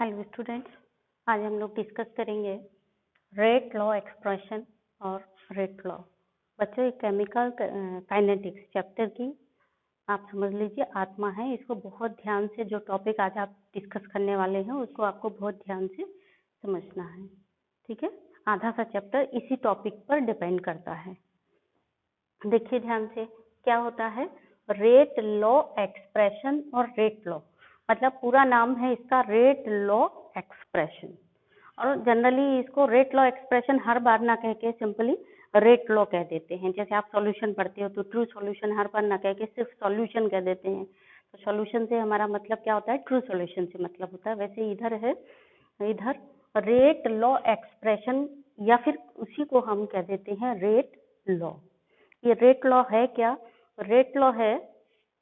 Hello students, आज हम लोग डिस्कस करेंगे रेट लॉ एक्सप्रेशन और रेट लॉ। बच्चों, ये केमिकल काइनेटिक्स चैप्टर की आप समझ लीजिए आत्मा है। इसको बहुत ध्यान से, जो टॉपिक आज आप डिस्कस करने वाले हैं उसको आपको बहुत ध्यान से समझना है, ठीक है। आधा सा चैप्टर इसी टॉपिक पर डिपेंड करता है। देखिए ध्यान से, क्या होता है रेट लॉ एक्सप्रेशन और रेट लॉ। मतलब पूरा नाम है इसका रेट लॉ एक्सप्रेशन, और जनरली इसको रेट लॉ एक्सप्रेशन हर बार ना कह के सिंपली रेट लॉ कह देते हैं। जैसे आप सॉल्यूशन पढ़ते हो तो ट्रू सॉल्यूशन हर बार ना कह के सिर्फ सॉल्यूशन कह देते हैं। तो सॉल्यूशन से हमारा मतलब क्या होता है, ट्रू सॉल्यूशन से मतलब होता है। वैसे इधर है, इधर रेट लॉ एक्सप्रेशन या फिर उसी को हम कह देते हैं रेट लॉ। ये रेट लॉ है क्या? रेट लॉ है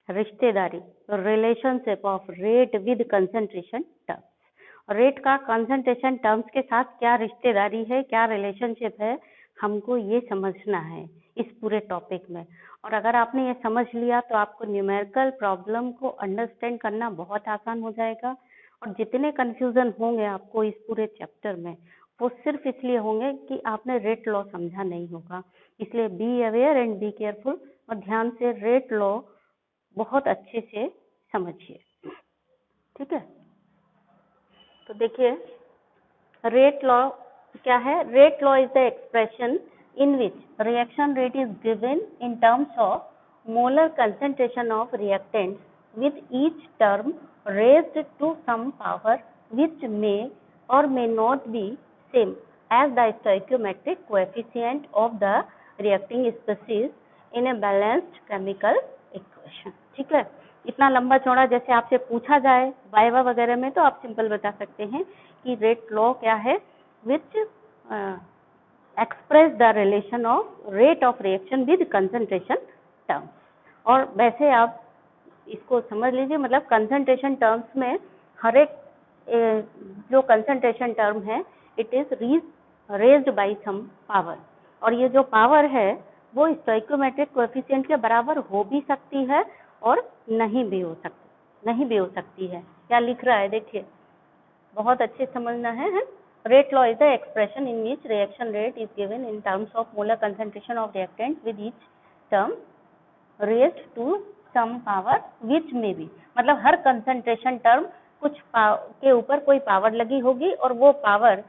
रिश्तेदारी, relationship of rate with concentration terms. Rate का कंसंट्रेशन टर्म्स के साथ क्या रिश्तेदारी है, क्या रिलेशनशिप है, हमको ये समझना है इस पूरे टॉपिक में। और अगर आपने ये समझ लिया तो आपको न्यूमेरिकल प्रॉब्लम को अंडरस्टैंड करना बहुत आसान हो जाएगा। और जितने कंफ्यूजन होंगे आपको इस पूरे चैप्टर में, वो सिर्फ इसलिए होंगे कि आपने रेट लॉ समझा नहीं होगा। इसलिए be aware and be careful, और ध्यान से रेट लॉ बहुत अच्छे से समझिए, ठीक है। तो देखिए रेट लॉ क्या है। Rate law is the expression in which reaction rate is given in terms of molar concentration of reactant with each term raised to some power which may or may not be same as the stoichiometric coefficient of the reacting species in a balanced chemical equation। ठीक है, इतना लंबा चौड़ा जैसे आपसे पूछा जाए viva वगैरह में तो आप सिंपल बता सकते हैं कि रेट लॉ क्या है, which express the relation of rate of reaction with concentration terms. और वैसे आप इसको समझ लीजिए, मतलब कंसंट्रेशन टर्म्स में हर एक जो कंसंट्रेशन टर्म है it is raised by some power, और ये जो पावर है वो स्टोइकोमेट्रिक कोएफिशिएंट के बराबर हो भी सकती है और नहीं भी हो सकती है। क्या लिख रहा है देखिए, बहुत अच्छे समझना है। Rate law is the expression in which reaction rate is given in terms of molar concentration of reactant with each term raised to some power which में भी, मतलब हर कंसंट्रेशन टर्म कुछ के ऊपर कोई पावर लगी होगी, और वो पावर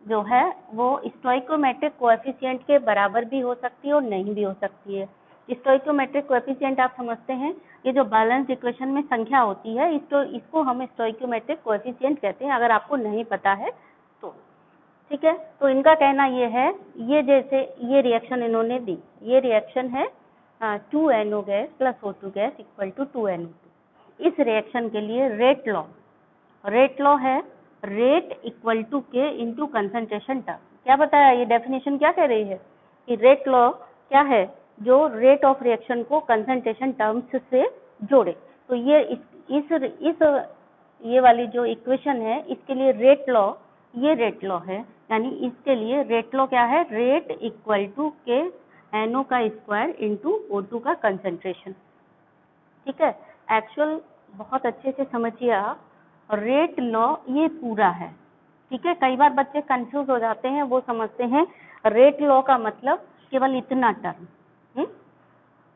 जो है वो स्टोइकोमेट्रिक कोएफिशिएंट के बराबर भी हो सकती है और नहीं भी हो सकती है। स्टोइकोमेट्रिक कोएफिशिएंट आप समझते हैं, ये जो बैलेंस इक्वेशन में संख्या होती है इसको हम स्टोइकोमेट्रिक कोएफिशिएंट कहते हैं, अगर आपको नहीं पता है तो, ठीक है। तो इनका कहना ये है, ये जैसे ये रिएक्शन इन्होंने दी, ये रिएक्शन है 2NO gas plus O2 gas equal to 2NO2। इस रिएक्शन के लिए रेट लॉ है रेट इक्वल टू के इंटू कंसंट्रेशन टर्म। क्या बताया, ये डेफिनेशन क्या कह रही है कि रेट लॉ क्या है, जो रेट ऑफ रिएक्शन को कंसंट्रेशन टर्म्स से जोड़े। तो ये ये वाली जो इक्वेशन है इसके लिए रेट लॉ, ये रेट लॉ है, यानी इसके लिए रेट लॉ क्या है, रेट इक्वल टू के NO का स्क्वायर इंटू O2 का कंसंट्रेशन, ठीक है। एक्चुअल बहुत अच्छे से समझिए आप, रेट लॉ ये पूरा है, ठीक है। कई बार बच्चे कंफ्यूज हो जाते हैं, वो समझते हैं रेट लॉ का मतलब केवल इतना टर्म,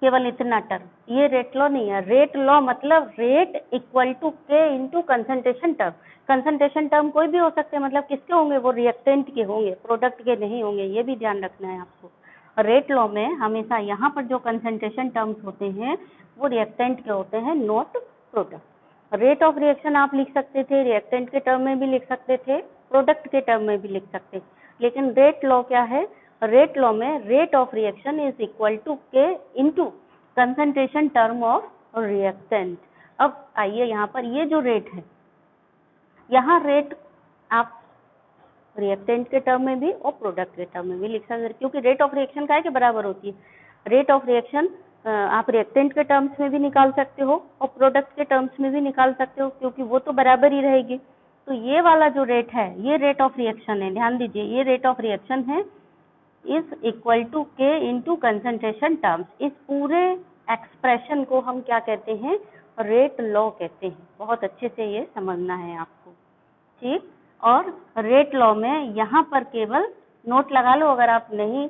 केवल इतना टर्म, ये रेट लॉ नहीं है। रेट लॉ मतलब रेट इक्वल टू के into concentration term. Concentration term कोई भी हो सकते हैं, मतलब किसके होंगे, वो रिएक्टेंट के होंगे, प्रोडक्ट के नहीं होंगे, ये भी ध्यान रखना है आपको। रेट लॉ में हमेशा यहाँ पर जो कंसंट्रेशन टर्म्स होते हैं वो रिएक्टेंट के होते हैं, not product. Rate of reaction आप लिख सकते थे, रिएक्टेंट के टर्म में भी लिख सकते थे, प्रोडक्ट के टर्म में भी लिख सकते, लेकिन रेट लॉ क्या है, रेट लॉ में rate of reaction is equal to के into concentration term of reactant. अब आइए यहाँ पर ये जो रेट है, यहाँ रेट आप रिएक्टेंट के टर्म में भी और प्रोडक्ट के टर्म में भी लिख सकते हैं, क्योंकि रेट ऑफ रिएक्शन काय के बराबर होती है। रेट ऑफ रिएक्शन आप रिएक्टेंट के टर्म्स में भी निकाल सकते हो और प्रोडक्ट के टर्म्स में भी निकाल सकते हो, क्योंकि वो तो बराबर ही रहेगी। तो ये वाला जो रेट है ये रेट ऑफ रिएक्शन है, ध्यान दीजिए, ये रेट ऑफ रिएक्शन है इज इक्वल टू के इंटू कंसंट्रेशन टर्म्स। इस पूरे एक्सप्रेशन को हम क्या कहते हैं, रेट लॉ कहते हैं। बहुत अच्छे से ये समझना है आपको, ठीक। और रेट लॉ में यहाँ पर केवल नोट लगा लो, अगर आप नहीं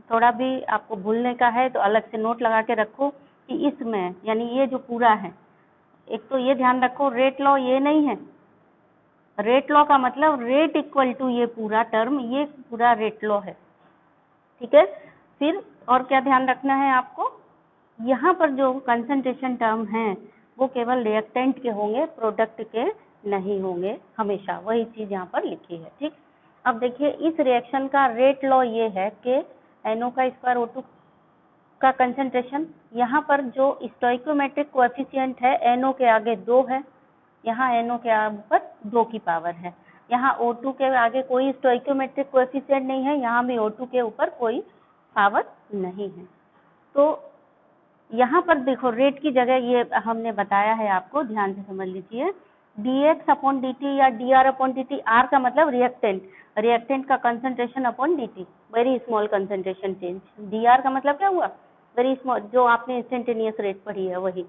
थोड़ा भी आपको भूलने का है तो अलग से नोट लगा के रखो कि इसमें यानी ये जो पूरा है, एक तो ये ध्यान रखो रेट लॉ ये नहीं है, रेट लॉ का मतलब रेट इक्वल टू ये पूरा टर्म, ये पूरा रेट लॉ है, ठीक है। फिर और क्या ध्यान रखना है आपको, यहाँ पर जो कंसंट्रेशन टर्म है वो केवल रिएक्टेंट के होंगे, प्रोडक्ट के नहीं होंगे हमेशा, वही चीज यहाँ पर लिखी है, ठीक। अब देखिए इस रिएक्शन का रेट लॉ ये है कि NO का स्क्वायर O2 का कंसंट्रेशन, यहाँ पर जो स्टोइकोमेट्रिक कोएफिशिएंट है NO के आगे 2 है, यहाँ NO के ऊपर 2 की पावर है, यहाँ O2 के आगे कोई स्टोइकोमेट्रिक कोएफिशिएंट नहीं है, यहाँ भी O2 के ऊपर कोई पावर नहीं है। तो यहाँ पर देखो रेट की जगह ये हमने बताया है आपको, ध्यान से समझ लीजिए, dx अपॉन dt या dr अपॉन dt, r का मतलब रिएक्टेंट, रिएक्टेंट का concentration upon dt, very small concentration change, dr का मतलब क्या हुआ, वेरी स्मॉल, जो आपने इंस्टेंटेनियस रेट पढ़ी है वही।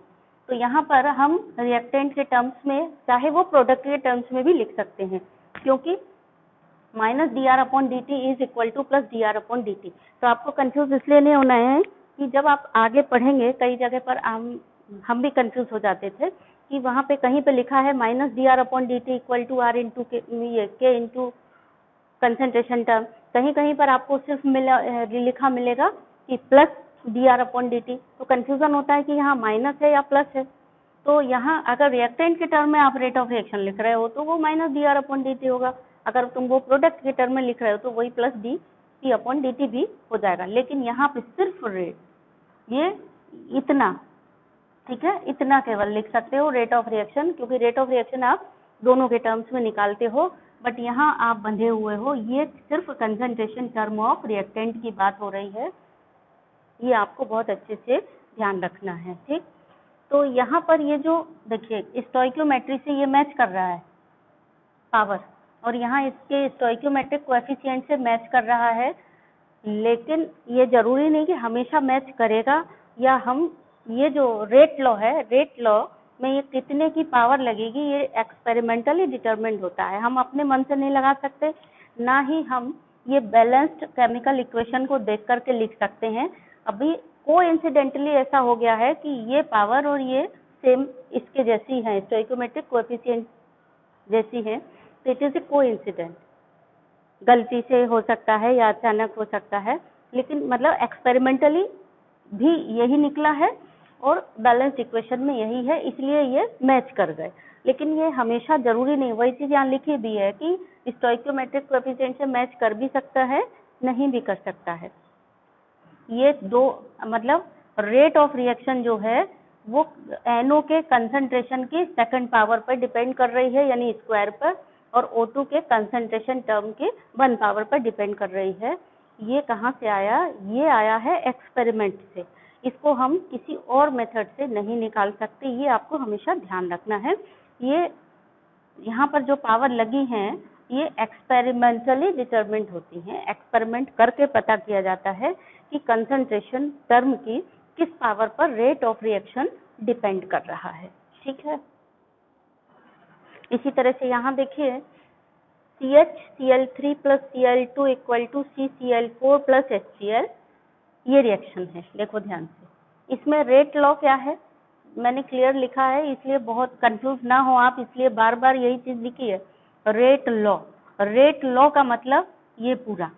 तो यहाँ पर हम रिएक्टेंट के टर्म्स में, चाहे वो प्रोडक्ट के टर्म्स में भी लिख सकते हैं, क्योंकि minus dr upon dt is equal two plus dr upon dt। तो आपको कंफ्यूज इसलिए नहीं होना है कि जब आप आगे पढ़ेंगे कई जगह पर हम भी कंफ्यूज हो जाते थे कि वहाँ पे कहीं पे लिखा है minus dr upon dt equal to r into K into concentration term, कहीं कहीं पर आपको सिर्फ लिखा मिलेगा कि प्लस dr अपॉन dt, तो कंफ्यूजन होता है कि यहाँ माइनस है या प्लस है। तो यहाँ अगर रिएक्टेंट के टर्म में आप रेट ऑफ रिएक्शन लिख रहे हो तो वो माइनस dr अपॉन dt होगा, अगर तुम वो प्रोडक्ट के टर्म में लिख रहे हो तो वही प्लस dt अपॉन dt भी हो जाएगा। लेकिन यहाँ पे सिर्फ रेट, ये इतना, ठीक है, इतना केवल लिख सकते हो रेट ऑफ रिएक्शन, क्योंकि रेट ऑफ रिएक्शन आप दोनों के टर्म्स में निकालते हो, बट यहाँ आप बंधे हुए हो, ये सिर्फ कंसंट्रेशन टर्म ऑफ रिएक्टेंट की बात हो रही है, ये आपको बहुत अच्छे से ध्यान रखना है, ठीक। तो यहाँ पर ये जो देखिए स्टोइकियोमेट्री से ये मैच कर रहा है पावर, और यहाँ इसके स्टोइकियोमेट्रिक कोएफिशिएंट से मैच कर रहा है, लेकिन ये जरूरी नहीं कि हमेशा मैच करेगा, या हम ये जो रेट लॉ है, रेट लॉ में ये कितने की पावर लगेगी ये एक्सपेरिमेंटली डिटरमिन्ड होता है, हम अपने मन से नहीं लगा सकते, ना ही हम ये बैलेंस्ड केमिकल इक्वेशन को देख करके लिख सकते हैं। अभी कोइंसिडेंटली ऐसा हो गया है कि ये पावर और ये सेम इसके जैसी है, स्टोइकोमेट्रिक कोएफिशिएंट जैसी है, तो इट इज ए कोइंसिडेंट, गलती से हो सकता है या अचानक हो सकता है, लेकिन मतलब एक्सपेरिमेंटली भी यही निकला है और बैलेंस इक्वेशन में यही है, इसलिए ये मैच कर गए। लेकिन ये हमेशा जरूरी नहीं, वही चीज यहाँ लिखी भी है कि स्टोइकियोमेट्रिक कोएफिशिएंट से मैच कर भी सकता है, नहीं भी कर सकता है। ये दो मतलब रेट ऑफ रिएक्शन जो है वो NO के कंसंट्रेशन की सेकंड पावर पर डिपेंड कर रही है, यानी स्क्वायर पर, और O2 के कंसंट्रेशन टर्म के 1 पावर पर डिपेंड कर रही है। ये कहाँ से आया, ये आया है एक्सपेरिमेंट से, इसको हम किसी और मेथड से नहीं निकाल सकते, ये आपको हमेशा ध्यान रखना है। ये यहाँ पर जो पावर लगी हैं ये एक्सपेरिमेंटली डिटरमिन्ड होती हैं, एक्सपेरिमेंट करके पता किया जाता है कि कंसंट्रेशन टर्म की किस पावर पर रेट ऑफ रिएक्शन डिपेंड कर रहा है, ठीक है। इसी तरह से यहाँ देखिए CHCl3 plus Cl2 equal to CCl4 plus HCl, ये रिएक्शन है, देखो ध्यान से। इसमें रेट लॉ क्या है, मैंने क्लियर लिखा है, इसलिए बहुत कंफ्यूज ना हो आप, इसलिए बार बार यही चीज लिखी है, रेट लॉ। रेट लॉ का मतलब ये पूरा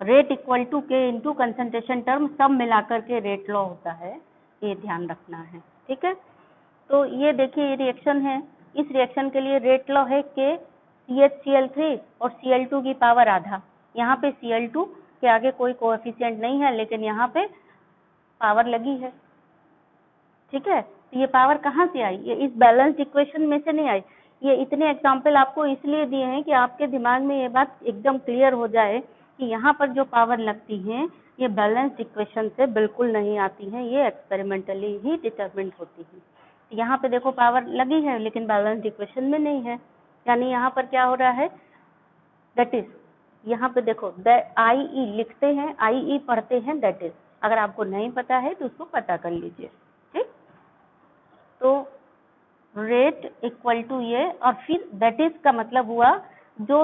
रेट इक्वल टू के इंटू कंसंट्रेशन टर्म, सब मिलाकर के रेट लॉ होता है, ये ध्यान रखना है, ठीक है। तो ये देखिए ये रिएक्शन है, इस रिएक्शन के लिए रेट लॉ है के CHCl3 और Cl2 की पावर आधा, यहाँ पे Cl2 के आगे कोई कोएफिशिएंट नहीं है, लेकिन यहाँ पे पावर लगी है, ठीक है। तो ये पावर कहाँ से आई, ये इस बैलेंस इक्वेशन में से नहीं आई। ये इतने एग्जाम्पल आपको इसलिए दिए हैं कि आपके दिमाग में ये बात एकदम क्लियर हो जाए कि यहाँ पर जो पावर लगती है ये बैलेंस इक्वेशन से बिल्कुल नहीं आती है, ये एक्सपेरिमेंटली ही डिटरमिन्ड होती है। यहाँ पे देखो पावर लगी है लेकिन बैलेंस इक्वेशन में नहीं है, यानी यहाँ पर क्या हो रहा है, दैट इज, यहाँ पे देखो IE लिखते हैं, IE पढ़ते हैं, दैट इज, अगर आपको नहीं पता है तो उसको पता कर लीजिए, ठीक। तो रेट इक्वल टू ये, और फिर दैट इज का मतलब हुआ जो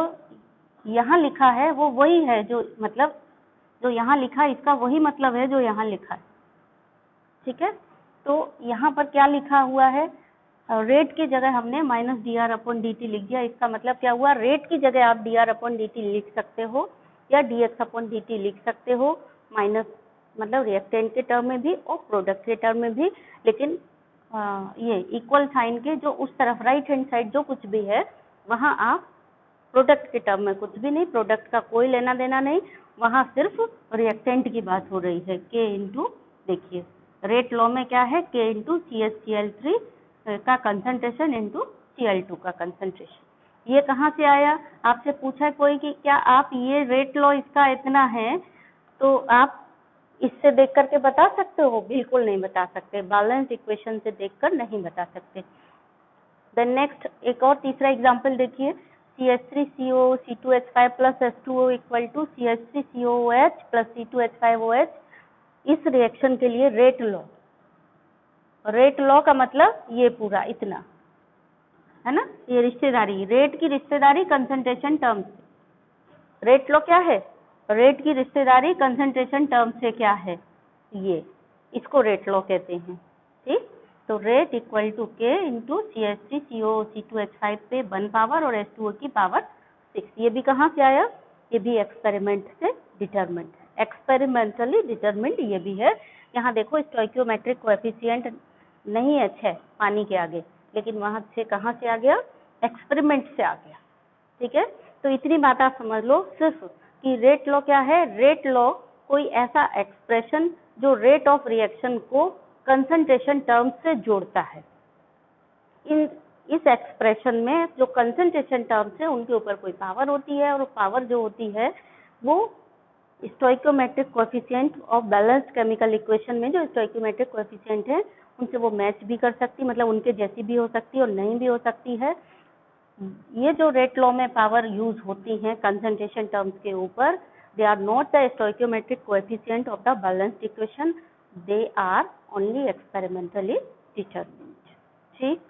यहाँ लिखा है वो वही है, जो मतलब जो यहाँ लिखा है इसका वही मतलब है जो यहाँ लिखा है, ठीक है। तो यहाँ पर क्या लिखा हुआ है, रेट की जगह हमने minus d r upon d T लिख दिया। इसका मतलब क्या हुआ, रेट की जगह आप D r upon d T लिख सकते हो या D x upon d T लिख सकते हो, माइनस मतलब रिएक्टेंट के टर्म में भी और प्रोडक्ट के टर्म में भी। लेकिन ये इक्वल साइन के जो उस तरफ राइट हैंड साइड जो कुछ भी है वहाँ आप प्रोडक्ट के टर्म में कुछ भी नहीं, प्रोडक्ट का कोई लेना देना नहीं, वहाँ सिर्फ रिएक्टेंट की बात हो रही है। के इंटू, देखिए रेट लॉ में क्या है, के इंटू CH3 का कंसंट्रेशन इंटू Cl2 का कंसंट्रेशन। ये कहाँ से आया, आपसे पूछा है कोई कि क्या आप ये रेट लॉ इसका इतना है, तो आप इससे देख करके बता सकते हो? बिल्कुल नहीं बता सकते, बैलेंस इक्वेशन से देखकर नहीं बता सकते। देन नेक्स्ट एक और तीसरा एग्जांपल देखिए, CH3CO C2H5 plus H2O equal to CH3COOH plus C2H5OH। इस रिएक्शन के लिए रेट लॉ का मतलब ये पूरा इतना है ना, ये रिश्तेदारी, रेट की रिश्तेदारी कंसंट्रेशन टर्म से। रेट लॉ क्या है, रेट की रिश्तेदारी कंसंट्रेशन टर्म से क्या है, ये इसको रेट लॉ कहते हैं, ठीक। तो रेट इक्वल टू के इंटू CH3CO C2H5 पे 1 पावर और H2O की पावर 6। ये भी कहाँ से आया, ये भी एक्सपेरिमेंट से डिटरमिन्ड है, एक्सपेरिमेंटली डिटरमिन्ड ये भी है। यहाँ देखो स्टोइकियोमेट्रिक कोएफिशिएंट नहीं है पानी के आगे, लेकिन वहाँ से कहाँ से आ गया, एक्सपेरिमेंट से आ गया, ठीक है। तो इतनी बात आप समझ लो सिर्फ कि रेट लॉ क्या है। रेट लॉ कोई ऐसा एक्सप्रेशन जो रेट ऑफ रिएक्शन को कंसंट्रेशन टर्म्स से जोड़ता है। इस एक्सप्रेशन में जो कंसंट्रेशन टर्म्स है उनके ऊपर कोई पावर होती है, और पावर जो होती है वो stoichiometric coefficient of balanced chemical equation में जो स्टोइकियोमेट्रिक कोएफिशिएंट है उनसे वो मैच भी कर सकती, मतलब उनके जैसी भी हो सकती है और नहीं भी हो सकती है। ये जो रेट लॉ में पावर यूज होती हैं कंसंट्रेशन टर्म्स के ऊपर, they are not the stoichiometric coefficient of the balanced equation, they are only experimentally determined, ठीक।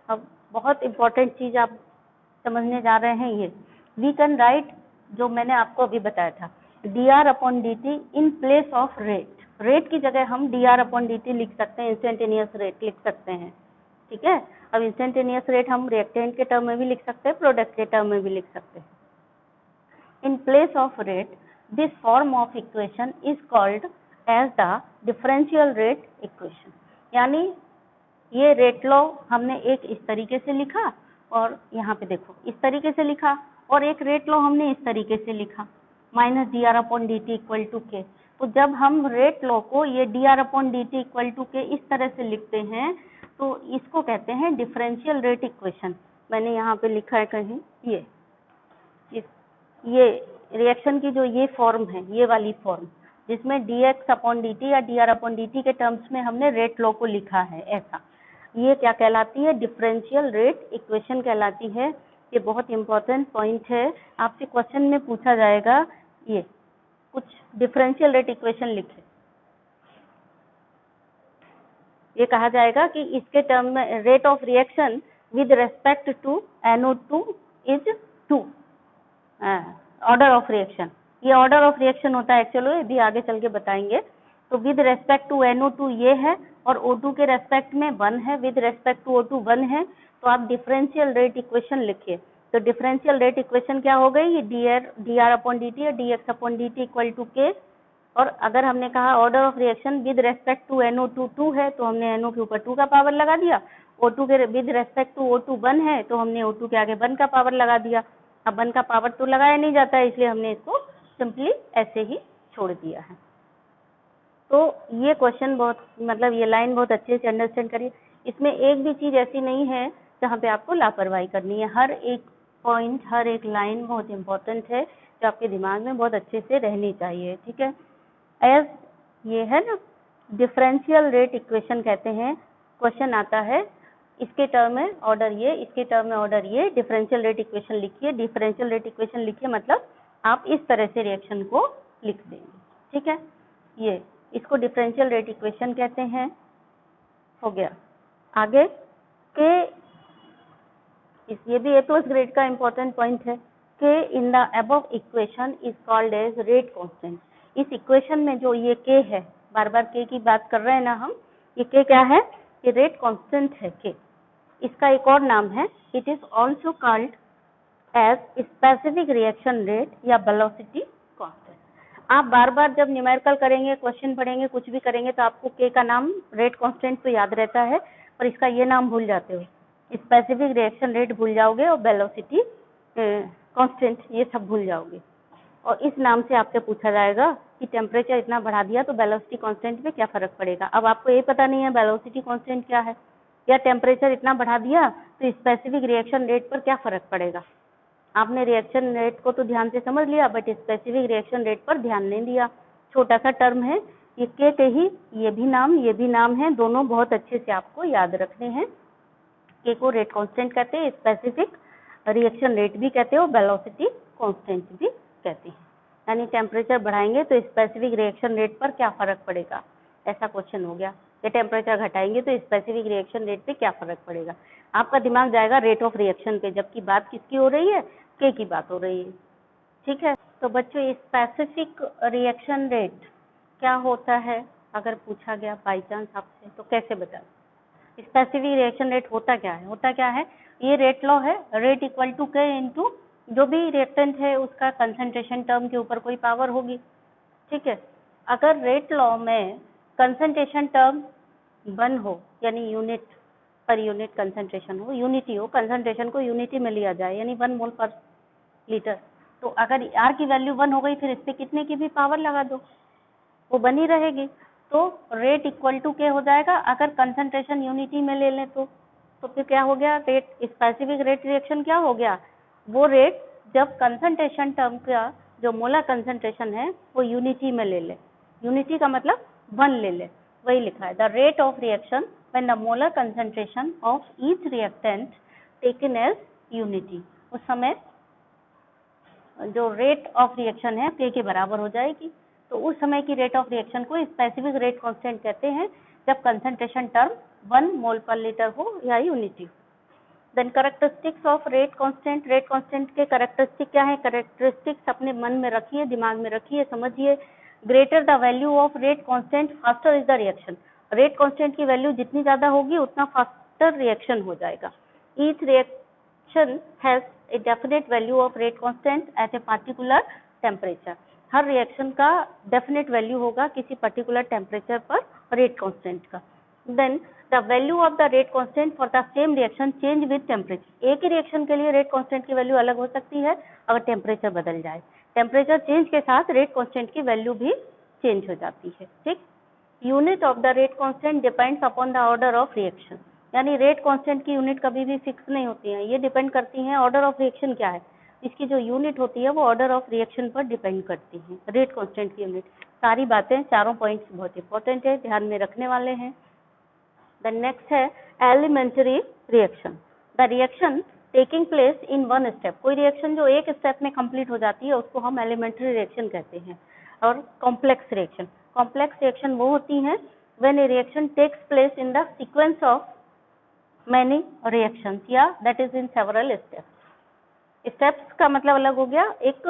अब बहुत इंपॉर्टेंट चीज आप समझने जा रहे हैं, ये वी कैन राइट, जो मैंने आपको अभी बताया था, D r upon d T in place of rate. Rate की जगह हम D r upon d T लिख सकते हैं, इंस्टेंटेनियस रेट लिख सकते हैं, ठीक है। अब इंस्टेंटेनियस रेट हम रिएक्टेंट के टर्म में भी लिख सकते हैं, प्रोडक्ट के टर्म में भी लिख सकते हैं। In place of rate this form of equation is called as the differential rate equation. यानी ये रेट लॉ हमने एक इस तरीके से लिखा, और यहाँ पे देखो इस तरीके से लिखा, और एक रेट लॉ हमने इस तरीके से लिखा, minus d r upon d t equal to K. तो जब हम रेट लॉ को ये d r upon d t equal to K इस तरह से लिखते हैं तो इसको कहते हैं डिफरेंशियल रेट इक्वेशन। मैंने यहाँ पे लिखा है कहीं, ये रिएक्शन की जो ये फॉर्म है, ये वाली फॉर्म जिसमें d x upon d t या d r upon d t के टर्म्स में हमने रेट लॉ को लिखा है, ऐसा ये क्या कहलाती है, डिफरेंशियल रेट इक्वेशन कहलाती है। ये बहुत इंपॉर्टेंट पॉइंट है, आपसे क्वेश्चन में पूछा जाएगा, ये कुछ डिफरेंशियल रेट इक्वेशन लिखे, ये कहा जाएगा कि इसके टर्म में rate of reaction with respect to NO2 is 2, order of reaction, ये ऑर्डर ऑफ रिएक्शन होता है, चलो ये भी आगे चल के बताएंगे। तो विद रेस्पेक्ट टू NO2 ये है, और O2 के रेस्पेक्ट में 1 है, विद रेस्पेक्ट टू O2 1 है, तो आप डिफरेंशियल रेट इक्वेशन लिखिए। तो डिफरेंशियल रेट इक्वेशन क्या हो गई, ये d r upon d t और d x upon d t equal to k. और अगर हमने कहा order of reaction with respect to NO2 2 है, तो हमने NO के ऊपर 2 का पावर लगा दिया, O2 के विद रेस्पेक्ट टू O2 1 है, तो हमने O2 के आगे 1 का पावर लगा दिया। अब 1 का पावर तो लगाया नहीं जाता है, इसलिए हमने इसको सिंपली ऐसे ही छोड़ दिया है। तो ये क्वेश्चन बहुत, मतलब ये लाइन बहुत अच्छे से अंडरस्टैंड करिए, इसमें एक भी चीज ऐसी नहीं है जहाँ पे आपको लापरवाही करनी है। हर एक पॉइंट, हर एक लाइन बहुत इंपॉर्टेंट है, जो आपके दिमाग में बहुत अच्छे से रहनी चाहिए, ठीक है। एज ये है ना डिफरेंशियल रेट इक्वेशन कहते हैं, क्वेश्चन आता है इसके टर्म में ऑर्डर ये, इसके टर्म में ऑर्डर ये, डिफरेंशियल रेट इक्वेशन लिखिए। डिफरेंशियल रेट इक्वेशन लिखिए मतलब आप इस तरह से रिएक्शन को लिख देंगे, ठीक है। ये इसको डिफरेंशियल रेट इक्वेशन कहते हैं, हो गया। आगे के ये भी A+ ग्रेड का इम्पोर्टेंट पॉइंट है कि in the above equation is called as rate constant. इस इक्वेशन में जो ये K है, बार बार K की बात कर रहे हैं ना हम, ये K क्या है? ये रेट कांस्टेंट है K। इसका एक और नाम है, it is also called as specific reaction rate या वेलोसिटी कांस्टेंट। आप बार बार जब न्यूमेरिकल करेंगे, क्वेश्चन पढ़ेंगे, कुछ भी करेंगे तो आपको K का नाम रेट कांस्टेंट तो याद रहता है, पर इसका ये नाम भूल जाते हो। स्पेसिफिक रिएक्शन रेट भूल जाओगे और वेलोसिटी कांस्टेंट ये सब भूल जाओगे। और इस नाम से आपसे पूछा जाएगा कि टेम्परेचर इतना बढ़ा दिया तो वेलोसिटी कांस्टेंट पे क्या फर्क पड़ेगा। अब आपको ये पता नहीं है वेलोसिटी कांस्टेंट क्या है, या टेम्परेचर इतना बढ़ा दिया तो स्पेसिफिक रिएक्शन रेट पर क्या फर्क पड़ेगा। आपने रिएक्शन रेट को तो ध्यान से समझ लिया, बट स्पेसिफिक रिएक्शन रेट पर ध्यान नहीं दिया। छोटा सा टर्म है ये K के ही, ये भी नाम है, दोनों बहुत अच्छे से आपको याद रखने हैं। K को रेट कांस्टेंट कहते हैं, स्पेसिफिक रिएक्शन रेट भी कहते हैं और वेलोसिटी कांस्टेंट भी कहते हैं। यानी टेम्परेचर बढ़ाएंगे तो स्पेसिफिक रिएक्शन रेट पर क्या फर्क पड़ेगा, ऐसा क्वेश्चन हो गया। या टेम्परेचर घटाएंगे तो स्पेसिफिक रिएक्शन रेट पे क्या फर्क पड़ेगा। आपका दिमाग जाएगा रेट ऑफ रिएक्शन पे, जबकि बात किसकी हो रही है? K की बात हो रही है। ठीक है, तो बच्चों स्पेसिफिक रिएक्शन रेट क्या होता है अगर पूछा गया बाई चांस आपसे, तो कैसे बता? स्पेसिफिक रिएक्शन रेट होता क्या है? ये रेट लॉ है, rate equal to K into जो भी रिएक्टेंट है उसका कंसंट्रेशन टर्म के ऊपर कोई पावर होगी। ठीक है, अगर रेट लॉ में कंसंट्रेशन टर्म 1 हो, यानी यूनिट पर यूनिट कंसंट्रेशन हो, यूनिटी हो, कंसंट्रेशन को यूनिटी में लिया जाए, यानी 1 मोल पर लीटर, तो अगर R की वैल्यू 1 हो गई फिर इस पे कितने की भी पावर लगा दो वो बनी रहेगी। तो रेट इक्वल टू K हो जाएगा। अगर कंसंट्रेशन यूनिटी में ले लें तो फिर क्या हो गया? रेट स्पेसिफिक रेट रिएक्शन क्या हो गया? वो रेट जब कंसंट्रेशन टर्म का जो मोलर कंसंट्रेशन है वो यूनिटी में ले ले, यूनिटी का मतलब 1 ले ले, वही लिखा है the rate of reaction when the molar concentration of each reactant taken as unity. उस समय जो रेट ऑफ रिएक्शन है K के बराबर हो जाएगी। तो उस समय की रेट ऑफ रिएक्शन को स्पेसिफिक रेट कांस्टेंट कहते हैं जब कंसंट्रेशन टर्म 1 मोल पर लीटर हो या unity. Then characteristics of rate constant. Rate constant के कैरेक्टरिस्टिक क्या है? कैरेक्टरिस्टिक्स अपने मन में रखिए, दिमाग में रखिए, समझिए। Greater the value of rate constant faster is the reaction. Rate constant की वैल्यू जितनी ज्यादा होगी उतना फास्टर रिएक्शन हो जाएगा। Each reaction has a definite value of rate constant at a particular temperature. हर रिएक्शन का डेफिनेट वैल्यू होगा किसी पर्टिकुलर टेम्परेचर पर रेट कांस्टेंट का। Then the value of the rate constant for the same reaction change with temperature. एक ही reaction के लिए रेट कांस्टेंट की वैल्यू अलग हो सकती है अगर टेम्परेचर बदल जाए। टेम्परेचर चेंज के साथ रेट कांस्टेंट की वैल्यू भी चेंज हो जाती है। ठीक, unit of the rate constant depends upon the order of reaction. यानी रेट कांस्टेंट की यूनिट कभी भी फिक्स नहीं होती है, ये डिपेंड करती है ऑर्डर ऑफ रिएक्शन क्या है। इसकी जो यूनिट होती है वो ऑर्डर ऑफ रिएक्शन पर डिपेंड करती है, रेट कांस्टेंट की यूनिट। सारी बातें, चारों पॉइंट्स बहुत इंपॉर्टेंट है, ध्यान में रखने वाले हैं। द नेक्स्ट है elementary reaction. The reaction taking place in one step. कोई रिएक्शन जो एक स्टेप में कंप्लीट हो जाती है उसको हम एलिमेंट्री रिएक्शन कहते हैं। और कॉम्प्लेक्स रिएक्शन, कॉम्प्लेक्स रिएक्शन वो होती है when a reaction takes place in the sequence of many reactions या that is in several steps. Steps का मतलब अलग हो गया, एक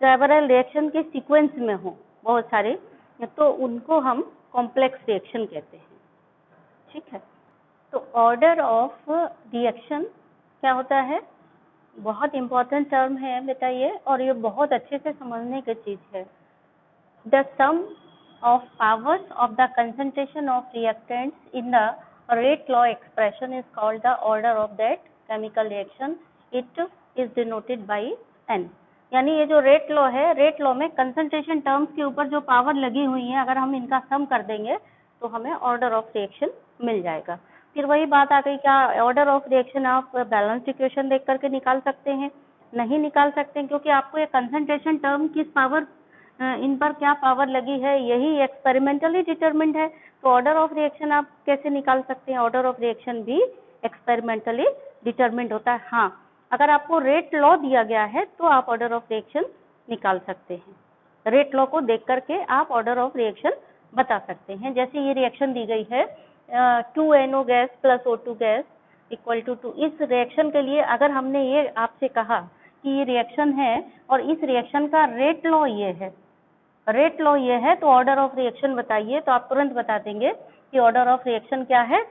सेवरल रिएक्शन के सीक्वेंस में हो बहुत सारे, तो उनको हम कॉम्प्लेक्स रिएक्शन कहते हैं। ठीक है, तो ऑर्डर ऑफ रिएक्शन क्या होता है? बहुत इंपॉर्टेंट टर्म है बेटा ये, और ये बहुत अच्छे से समझने की चीज है। The sum of powers of the concentration of reactants in the rate law expression is called the order of that chemical reaction. It is denoted by n. यानी ये जो रेट लॉ है, रेट लॉ में concentration terms के ऊपर जो power लगी हुई है अगर हम इनका सम कर देंगे तो हमें ऑर्डर ऑफ रिएक्शन मिल जाएगा। फिर वही बात आ गई, क्या ऑर्डर ऑफ रिएक्शन आप बैलेंस्ड इक्वेशन देख करके निकाल सकते हैं? नहीं निकाल सकते, क्योंकि आपको ये कंसंट्रेशन टर्म किस पावर, इन पर क्या पावर लगी है, यही एक्सपेरिमेंटली डिटरमिन्ड है। तो ऑर्डर ऑफ रिएक्शन आप कैसे निकाल सकते हैं? ऑर्डर ऑफ रिएक्शन भी एक्सपेरिमेंटली डिटरमिन्ड होता है। हाँ, अगर आपको रेट लॉ दिया गया है तो आप ऑर्डर ऑफ रिएक्शन निकाल सकते हैं। रेट लॉ को देख करके आप ऑर्डर ऑफ रिएक्शन बता सकते हैं। जैसे ये रिएक्शन दी गई है 2NO gas plus O2 gas equal to इस रिएक्शन के लिए अगर हमने ये आपसे कहा कि ये रिएक्शन है और इस रिएक्शन का रेट लॉ ये है, रेट लॉ ये है, तो ऑर्डर ऑफ रिएक्शन बताइए, तो आप तुरंत बता देंगे कि ऑर्डर ऑफ रिएक्शन क्या है,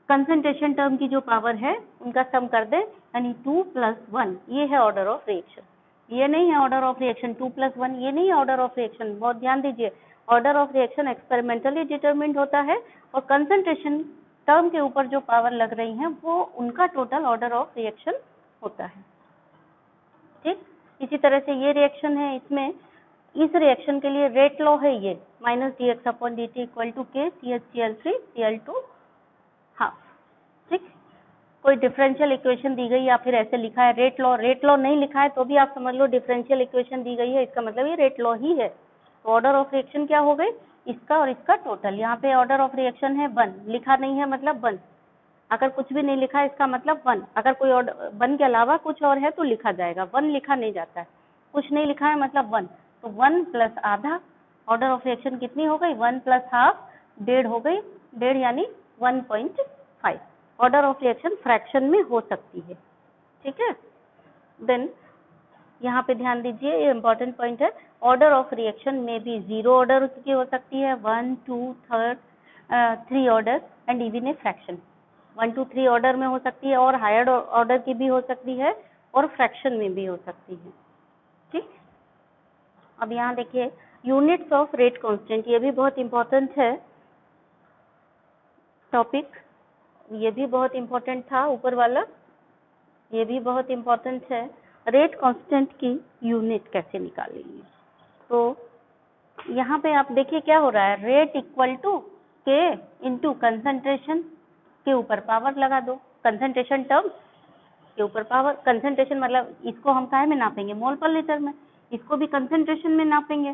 कंसंट्रेशन टर्म की जो पावर है उनका सम कर दे, यानी 2 + 1, ये है ऑर्डर ऑफ रिएक्शन। ये नहीं है ऑर्डर ऑफ रिएक्शन 2 + 1, ये नहीं है ऑर्डर ऑफ रिएक्शन। बहुत ध्यान दीजिए, order of reaction experimentally determined होता है और कंसंट्रेशन टर्म के ऊपर जो पावर लग रही है वो उनका टोटल ऑर्डर ऑफ रिएक्शन होता है। ठीक, इसी तरह से ये रिएक्शन है, इसमें इस रिएक्शन के लिए रेट लॉ है ये -dx/dt = K CH3 Cl2 half. ठीक, कोई डिफरेंशियल इक्वेशन दी गई या फिर ऐसे लिखा है रेट लॉ नहीं लिखा है तो भी आप समझ लो डिफरेंशियल इक्वेशन दी गई है, इसका मतलब ये रेट लॉ ही है। तो ऑर्डर ऑफ रिएक्शन क्या हो गई, इसका और इसका टोटल। यहाँ पे ऑर्डर ऑफ रिएक्शन है 1, लिखा नहीं है मतलब 1, अगर कुछ भी नहीं लिखा है इसका मतलब 1, अगर कोई 1 के अलावा कुछ और है तो लिखा जाएगा, 1 लिखा नहीं जाता है, कुछ नहीं लिखा है मतलब 1, तो 1 + आधा, ऑर्डर ऑफ रिएक्शन कितनी हो गई, 1 + हाफ, 1.5 हो गई, 1.5 यानी 1.5। ऑर्डर ऑफ रिएक्शन फ्रैक्शन में हो सकती है। ठीक है, देन यहाँ पे ध्यान दीजिए, ये इंपॉर्टेंट पॉइंट है, ऑर्डर ऑफ रिएक्शन में भी 0 ऑर्डर की हो सकती है, 1, 2, 3 order and even a fraction. 1, 2, 3 order में हो सकती है और हायर ऑर्डर की भी हो सकती है और फ्रैक्शन में भी हो सकती है। ठीक, अब यहाँ देखिए यूनिट्स ऑफ रेट कांस्टेंट, ये भी बहुत इंपॉर्टेंट है टॉपिक, ये भी बहुत इंपॉर्टेंट था ऊपर वाला, ये भी बहुत इंपॉर्टेंट है। रेट कांस्टेंट की यूनिट कैसे निकालेंगे, तो यहाँ पे आप देखिए क्या हो रहा है, रेट इक्वल टू के इंटू कंसंट्रेशन के ऊपर पावर लगा दो, कंसंट्रेशन टर्म के ऊपर पावर, कंसंट्रेशन मतलब इसको हम काहे में नापेंगे, मोल पर लीटर में, इसको भी कंसंट्रेशन में नापेंगे,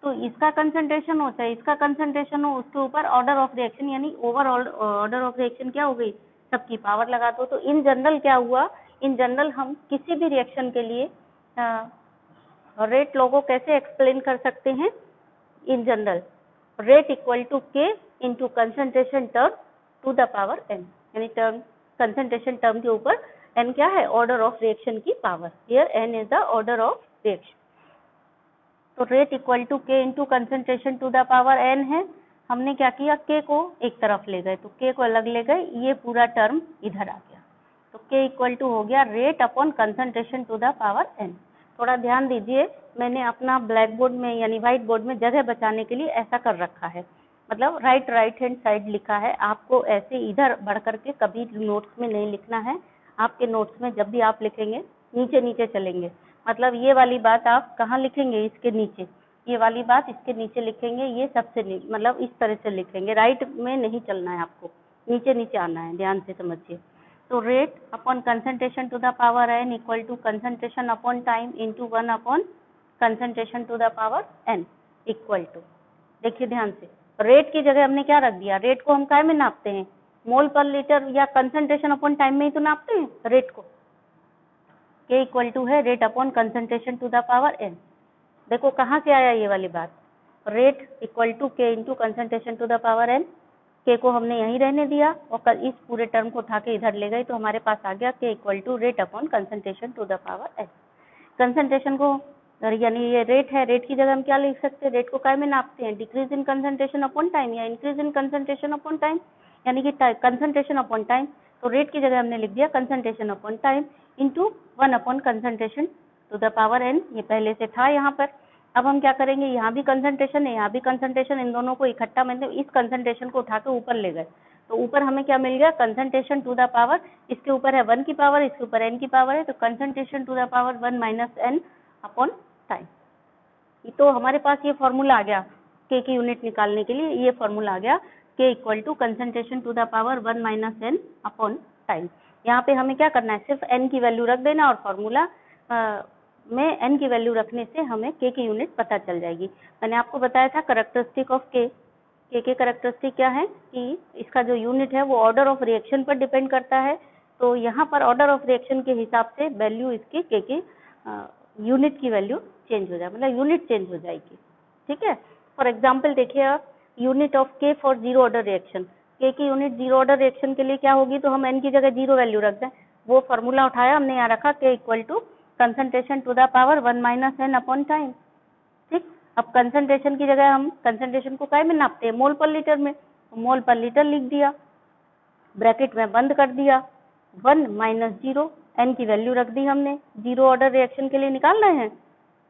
तो इसका कंसंट्रेशन हो चाहे इसका कंसंट्रेशन हो, उसके ऊपर ऑर्डर ऑफ रिएक्शन यानी ओवरऑल ऑर्डर ऑफ रिएक्शन क्या हो गई, सबकी पावर लगा दो। तो इन जनरल क्या हुआ, इन जनरल हम किसी भी रिएक्शन के लिए रेट लॉ को कैसे एक्सप्लेन कर सकते हैं, in general rate equal to के into concentration term to the power n, यानी टर्म कंसंट्रेशन टर्म के ऊपर n क्या है, ऑर्डर ऑफ रिएक्शन की power, here n is the order of reaction. तो रेट इक्वल टू के into concentration to the power n है, हमने क्या किया, k को एक तरफ ले गए, तो k को अलग ले गए, ये पूरा टर्म इधर आ गया, तो k इक्वल टू हो गया rate upon concentration to the power n। थोड़ा ध्यान दीजिए, मैंने अपना ब्लैक बोर्ड में यानी व्हाइट बोर्ड में जगह बचाने के लिए ऐसा कर रखा है, मतलब राइट हैंड साइड लिखा है, आपको ऐसे इधर बढ़ करके कभी नोट्स में नहीं लिखना है, आपके नोट्स में जब भी आप लिखेंगे नीचे नीचे चलेंगे, मतलब ये वाली बात आप कहाँ लिखेंगे, इसके नीचे, ये वाली बात इसके नीचे लिखेंगे, ये सबसे मतलब इस तरह से लिखेंगे, राइट में नहीं चलना है आपको, नीचे नीचे आना है, ध्यान से समझिए। तो rate upon concentration to the power n equal to concentration upon time into 1 upon concentration to the power n equal to, देखिए ध्यान से, रेट की जगह हमने क्या रख दिया, रेट को हम काय में नापते हैं, मोल पर लीटर या कंसंट्रेशन अपॉन टाइम में ही तो नापते हैं रेट को, K इक्वल टू है rate upon concentration to the power n। देखो कहाँ से आया ये वाली बात, rate equal to K into concentration to the power n, K को हमने यहीं रहने दिया और इस पूरे टर्म को उठा के इधर ले गए, तो हमारे पास आ गया K equal to rate upon concentration to the power n। Concentration को यानी ये रेट है, रेट की जगह हम क्या लिख सकते हैं, रेट को काय में नापते हैं, decrease in concentration upon time या increase in concentration upon time, यानी कि कंसंट्रेशन अपॉन टाइम, तो रेट की जगह हमने लिख दिया concentration upon time into 1 upon concentration to the power n, ये पहले से था यहाँ पर। अब हम क्या करेंगे, यहाँ भी कंसंट्रेशन है, यहाँ भी कंसंट्रेशन, इन दोनों को इकट्ठा मतलब इस कंसंट्रेशन को उठा के ऊपर ले गए, तो ऊपर हमें क्या मिल गया, कंसंट्रेशन टू द पावर, इसके ऊपर है 1 की पावर, इसके ऊपर n की पावर है, तो concentration to the power 1 minus n upon time. तो हमारे पास ये फॉर्मूला आ गया K की यूनिट निकालने के लिए, ये फॉर्मूला आ गया K equal to concentration to the power 1 minus n upon time. यहाँ पे हमें क्या करना है, सिर्फ n की वैल्यू रख देना और फॉर्मूला में n की वैल्यू रखने से हमें K की यूनिट पता चल जाएगी। मैंने आपको बताया था कैरेक्टरिस्टिक ऑफ K, K के कैरेक्टरिस्टिक क्या है कि इसका जो यूनिट है वो ऑर्डर ऑफ रिएक्शन पर डिपेंड करता है, तो यहाँ पर ऑर्डर ऑफ रिएक्शन के हिसाब से वैल्यू इसकी K की यूनिट की वैल्यू चेंज हो जाए, मतलब यूनिट चेंज हो जाएगी। ठीक है, फॉर एग्जाम्पल देखिए आप, unit of K for zero order reaction, के की यूनिट जीरो ऑर्डर रिएक्शन के लिए क्या होगी, तो हम एन की जगह जीरो वैल्यू रख दें। वो फॉर्मूला उठाया हमने, यहाँ रखा k equal to concentration to the power 1 minus n upon time. ठीक, अब कंसंट्रेशन की जगह हम कंसंट्रेशन को काय में नापते हैं, मोल पर लीटर में, तो मोल पर लीटर लिख दिया, ब्रैकेट में बंद कर दिया, 1 माइनस जीरो, एन की वैल्यू रख दी हमने। जीरो ऑर्डर रिएक्शन के लिए निकाल रहे हैं,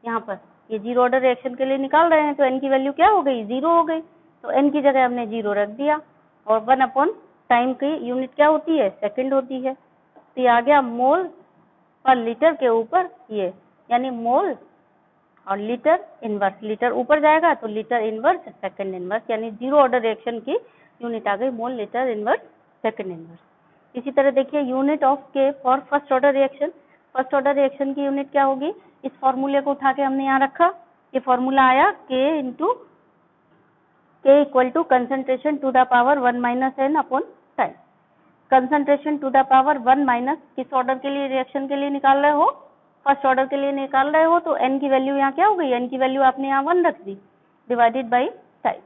यहाँ पर ये जीरो ऑर्डर रिएक्शन के लिए निकाल रहे हैं, तो एन की वैल्यू क्या हो गई, जीरो हो गई। तो एन की जगह हमने जीरो रख दिया, और 1 अपॉन टाइम की यूनिट क्या होती है, सेकंड होती है। तो ये आ गया मोल पर लीटर के ऊपर ये, यानी मोल और लीटर इनवर्स, लीटर ऊपर जाएगा तो लीटर इनवर्स सेकंड इनवर्स, यानी जीरो ऑर्डर रिएक्शन की यूनिट आ गई mole litre inverse second inverse. इसी तरह देखिए यूनिट ऑफ के for first order reaction, first order reaction की यूनिट क्या होगी, इस फॉर्मूले को उठा के हमने यहाँ रखा, ये फॉर्मूला आया k into k equal to concentration to the power 1 minus n upon time. Concentration to the power 1 minus किस ऑर्डर के लिए रिएक्शन के लिए निकाल रहे हो, फर्स्ट ऑर्डर के लिए निकाल रहे हो, तो एन की वैल्यू यहाँ क्या हो गई, एन की वैल्यू आपने यहाँ 1 रख दी डिवाइडेड बाई टाइम,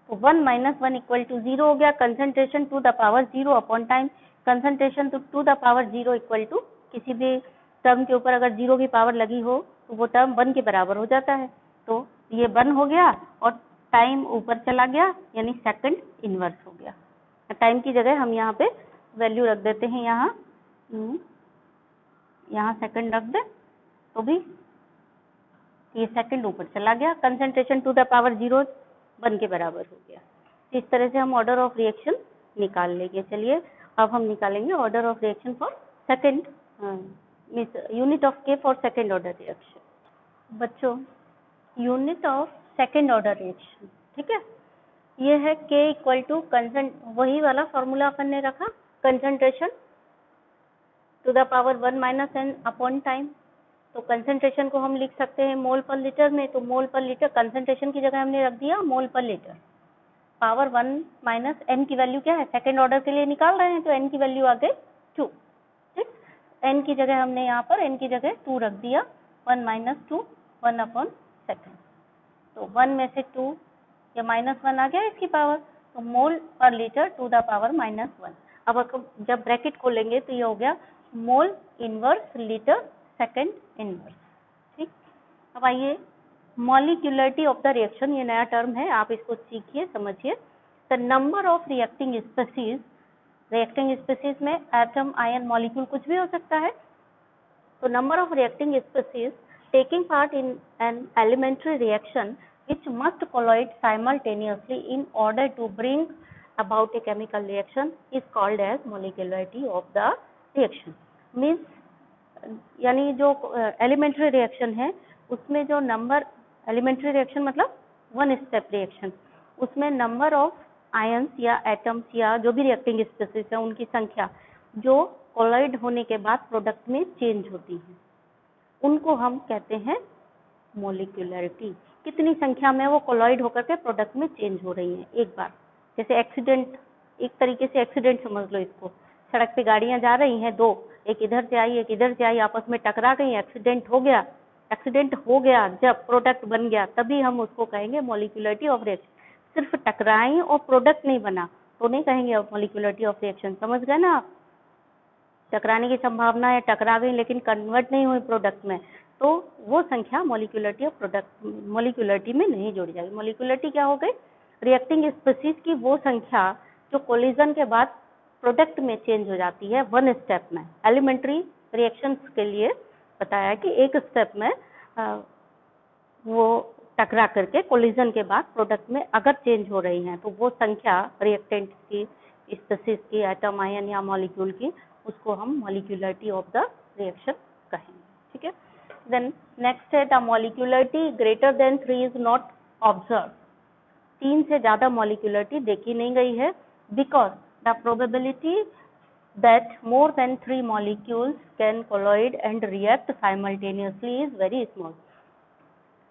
तो 1 माइनस 1 इक्वल टू 0 हो गया। Concentration to the power 0 upon time, concentration to the power 0 equal to किसी भी टर्म के ऊपर अगर 0 की पावर लगी हो तो वो टर्म 1 के बराबर हो जाता है, तो ये 1 हो गया और टाइम ऊपर चला गया, यानी सेकंड इनवर्स हो गया। टाइम की जगह हम यहाँ पे वैल्यू रख देते हैं, यहाँ सेकंड रख दे तो भी ये सेकंड ऊपर चला गया, कंसंट्रेशन टू द पावर 0 1 के बराबर हो गया। इस तरह से हम ऑर्डर ऑफ रिएक्शन निकाल लेंगे। चलिए अब हम निकालेंगे order of reaction for second means unit of के फॉर सेकंड ऑर्डर रिएक्शन। बच्चों unit of second order reaction, ठीक है, ये है के इक्वल टू वही वाला फॉर्मूला अपन ने रखा, concentration to the power 1 minus n upon time. तो कंसंट्रेशन को हम लिख सकते हैं मोल पर लीटर में, तो मोल पर लीटर कंसंट्रेशन की जगह हमने रख दिया मोल पर लीटर, पावर 1 माइनस एन की वैल्यू क्या है, सेकंड ऑर्डर के लिए निकाल रहे हैं, तो एन की वैल्यू आ गई 2। ठीक, एन की जगह हमने यहाँ पर एन की जगह 2 रख दिया, 1 माइनस 2 1 अपॉन सेकंड, तो 1 में से 2 या -1 आ गया इसकी पावर, तो मोल पर लीटर टू द पावर -1। अब जब ब्रैकेट खोलेंगे तो ये हो गया mole inverse litre second inverse. ठीक, अब आइए मॉलिक्यूलरिटी ऑफ द रिएक्शन, ये नया टर्म है, आप इसको सीखिए समझिए। The number of reacting species, reacting species में एटम आयन मॉलिक्यूल कुछ भी हो सकता है, तो number of reacting species taking part in an elementary reaction which must colloid simultaneously in order to bring about a chemical reaction is called as molecularity of the reaction। Means यानी जो elementary reaction है उसमें जो number, elementary reaction मतलब 1 step reaction, उसमें number of ions या atoms या जो भी रिएक्टिंग स्पीसीज है उनकी संख्या जो कोलाइड होने के बाद प्रोडक्ट में चेंज होती है, उनको हम कहते हैं मोलिकुलरिटी। कितनी संख्या में वो कोलॉइड होकर के प्रोडक्ट में चेंज हो रही हैं एक बार, जैसे एक्सीडेंट, एक तरीके से एक्सीडेंट समझ लो इसको, सड़क पे गाड़ियां जा रही हैं दो, एक इधर से आई एक इधर से आई, आपस में टकरा गई, एक्सीडेंट हो गया। एक्सीडेंट हो गया जब प्रोडक्ट बन गया तभी हम उसको कहेंगे मॉलिक्यूलरिटी ऑफ रिएक्शन। सिर्फ टकराई और प्रोडक्ट नहीं बना तो नहीं कहेंगे मॉलिक्यूलरिटी ऑफ रिएक्शन, समझ गए ना आप। टकराने की संभावना है, टकरा गई लेकिन कन्वर्ट नहीं हुई प्रोडक्ट में, तो वो संख्या मॉलिक्यूलरिटी ऑफ प्रोडक्ट, मॉलिक्यूलरिटी में नहीं जोड़ी जाएगी। मॉलिक्यूलरिटी क्या हो गई, रिएक्टिंग स्पीसीज की वो संख्या जो कोलिजन के बाद प्रोडक्ट में चेंज हो जाती है 1 स्टेप में। एलिमेंट्री रिएक्शंस के लिए बताया कि एक स्टेप में वो टकरा करके कोलिजन के बाद प्रोडक्ट में अगर चेंज हो रही हैं तो वो संख्या रिएक्टेंट की, स्पीसीज की, एटम आयन या मॉलिक्यूल की, उसको हम मॉलिक्यूलरिटी ऑफ द रिएक्शन कहेंगे। ठीक है, देन नेक्स्ट है the molecularity greater than 3 is not observe. 3 से ज्यादा मॉलिक्यूलरिटी देखी नहीं गई है, because the probability that more than 3 molecules can colloid and react simultaneously is very small।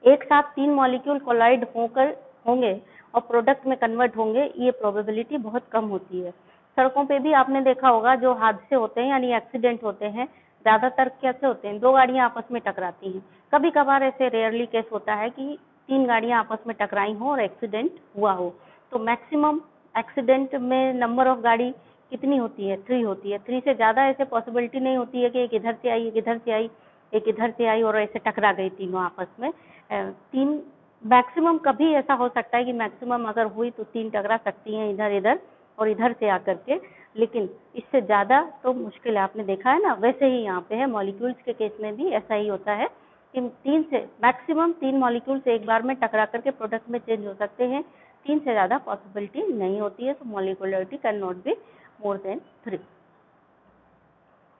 एक साथ 3 मॉलिक्यूल कोलाइड होंगे और प्रोडक्ट में कन्वर्ट होंगे, ये प्रोबेबिलिटी बहुत कम होती है। सड़कों पे भी आपने देखा होगा जो हादसे होते हैं यानी एक्सीडेंट होते हैं, ज्यादातर कैसे होते हैं, 2 गाड़ियां आपस में टकराती हैं। कभी कभार ऐसे रेयरली केस होता है कि 3 गाड़ियां आपस में टकराई हो और एक्सीडेंट हुआ हो, तो मैक्सिमम एक्सीडेंट में नंबर ऑफ गाड़ी कितनी होती है? 3 होती है। 3 से ज़्यादा ऐसे पॉसिबिलिटी नहीं होती है कि एक इधर से आई, एक इधर से आई, एक इधर से आई और ऐसे टकरा गई तीनों आपस में। 3 मैक्सिमम कभी ऐसा हो सकता है कि मैक्सिमम अगर हुई तो 3 टकरा सकती हैं इधर इधर और इधर से आकर के, लेकिन इससे ज़्यादा तो मुश्किल है। आपने देखा है ना, वैसे ही यहाँ पे है मॉलिक्यूल्स के केस में भी ऐसा ही होता है कि 3 से मैक्सिमम 3 मॉलिक्यूल्स एक बार में टकरा करके प्रोडक्ट में चेंज हो सकते हैं। 3 से ज़्यादा पॉसिबिलिटी नहीं होती है, तो molecularity can not be more than 3।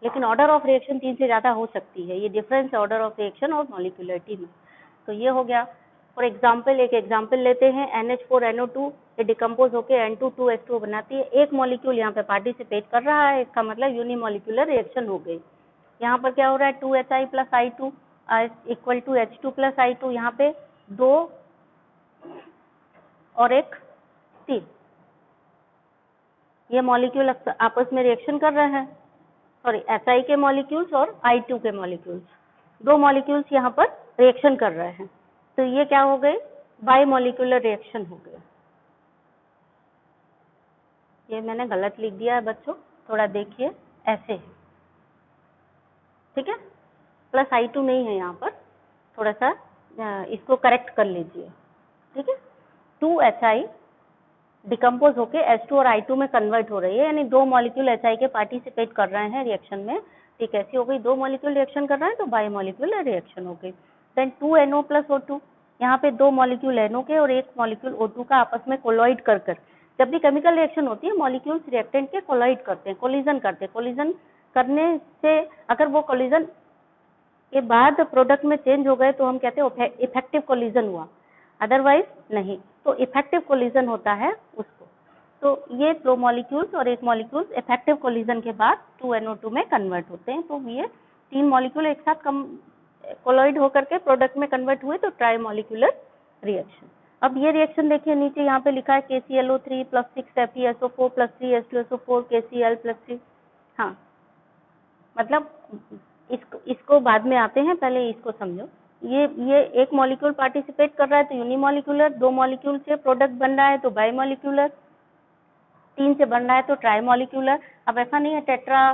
लेकिन ऑर्डर ऑफ रिएक्शन 3 से ज़्यादा हो सकती है। ये डिफरेंस है ऑर्डर ऑफ रिएक्शन और मॉलिक्यूलरिटी में। तो ये हो गया। फॉर एग्जाम्पल एक एग्जाम्पल लेते हैं, NH4NO2 ये डिकम्पोज होकर N2 2H2O बनाती है। एक मॉलिक्यूल यहाँ पे पार्टिसिपेट कर रहा है, इसका मतलब यूनिमोलिकुलर रिएक्शन हो गई। यहाँ पर क्या हो रहा है, 2HI + I2 equal to H2 + I2। यहाँ पे 2 और 1 3 ये मॉलिक्यूल आपस में रिएक्शन कर रहे हैं। सॉरी, SI के मॉलिक्यूल्स और I2 के मॉलिक्यूल्स, 2 मॉलिक्यूल्स यहाँ पर रिएक्शन कर रहे हैं। तो ये क्या हो गई, बाइमॉलिक्यूलर रिएक्शन हो गई। ये मैंने गलत लिख दिया है बच्चों, थोड़ा देखिए ऐसे, ठीक है। +I2 नहीं है यहाँ पर, थोड़ा सा इसको करेक्ट कर लीजिए, ठीक है। 2HI डिकम्पोज होके H2 और I2 में कन्वर्ट हो रही है, यानी 2 मॉलिक्यूल HI के पार्टिसिपेट कर रहे हैं रिएक्शन में। ठीक, ऐसी हो गई, 2 मॉलिक्यूल रिएक्शन कर रहे हैं तो बाइमॉलिक्यूलर रिएक्शन हो गई। देन 2NO + O2, यहाँ पे 2 मॉलिक्यूल NO के और 1 मॉलिक्यूल O2 का आपस में कोलॉइड कर जब भी केमिकल रिएक्शन होती है मॉलिक्यूल्स रिएक्टेंट के कोलॉइड करते हैं, कोलिजन करते हैं। कोलिजन करने से अगर वो कोलिजन के बाद प्रोडक्ट में चेंज हो गए तो हम कहते हैं इफेक्टिव कोलिजन हुआ, अदरवाइज नहीं। तो इफेक्टिव कोलिजन होता है उसको। तो ये 2 मॉलिक्यूल्स और 1 मॉलिक्यूल इफेक्टिव कोलिजन के बाद 2NO2 में कन्वर्ट होते हैं। तो ये 3 मॉलिक्यूल एक साथ कोलॉइड होकर के प्रोडक्ट में कन्वर्ट हुए तो ट्राई मॉलिक्यूलर रिएक्शन। अब ये रिएक्शन देखिए, नीचे यहाँ पे लिखा है KClO3 + 6FeSO4 + 3H2SO4 KCl + 3। हाँ, मतलब इसको बाद में आते हैं, पहले इसको समझो। ये एक मॉलिक्यूल पार्टिसिपेट कर रहा है तो यूनिमोलिकुलर, 2 मॉलिक्यूल से प्रोडक्ट बन रहा है तो बाइमॉलिक्यूलर, 3 से बन रहा है तो ट्राइमॉलिक्यूलर। अब ऐसा नहीं है टेट्रा,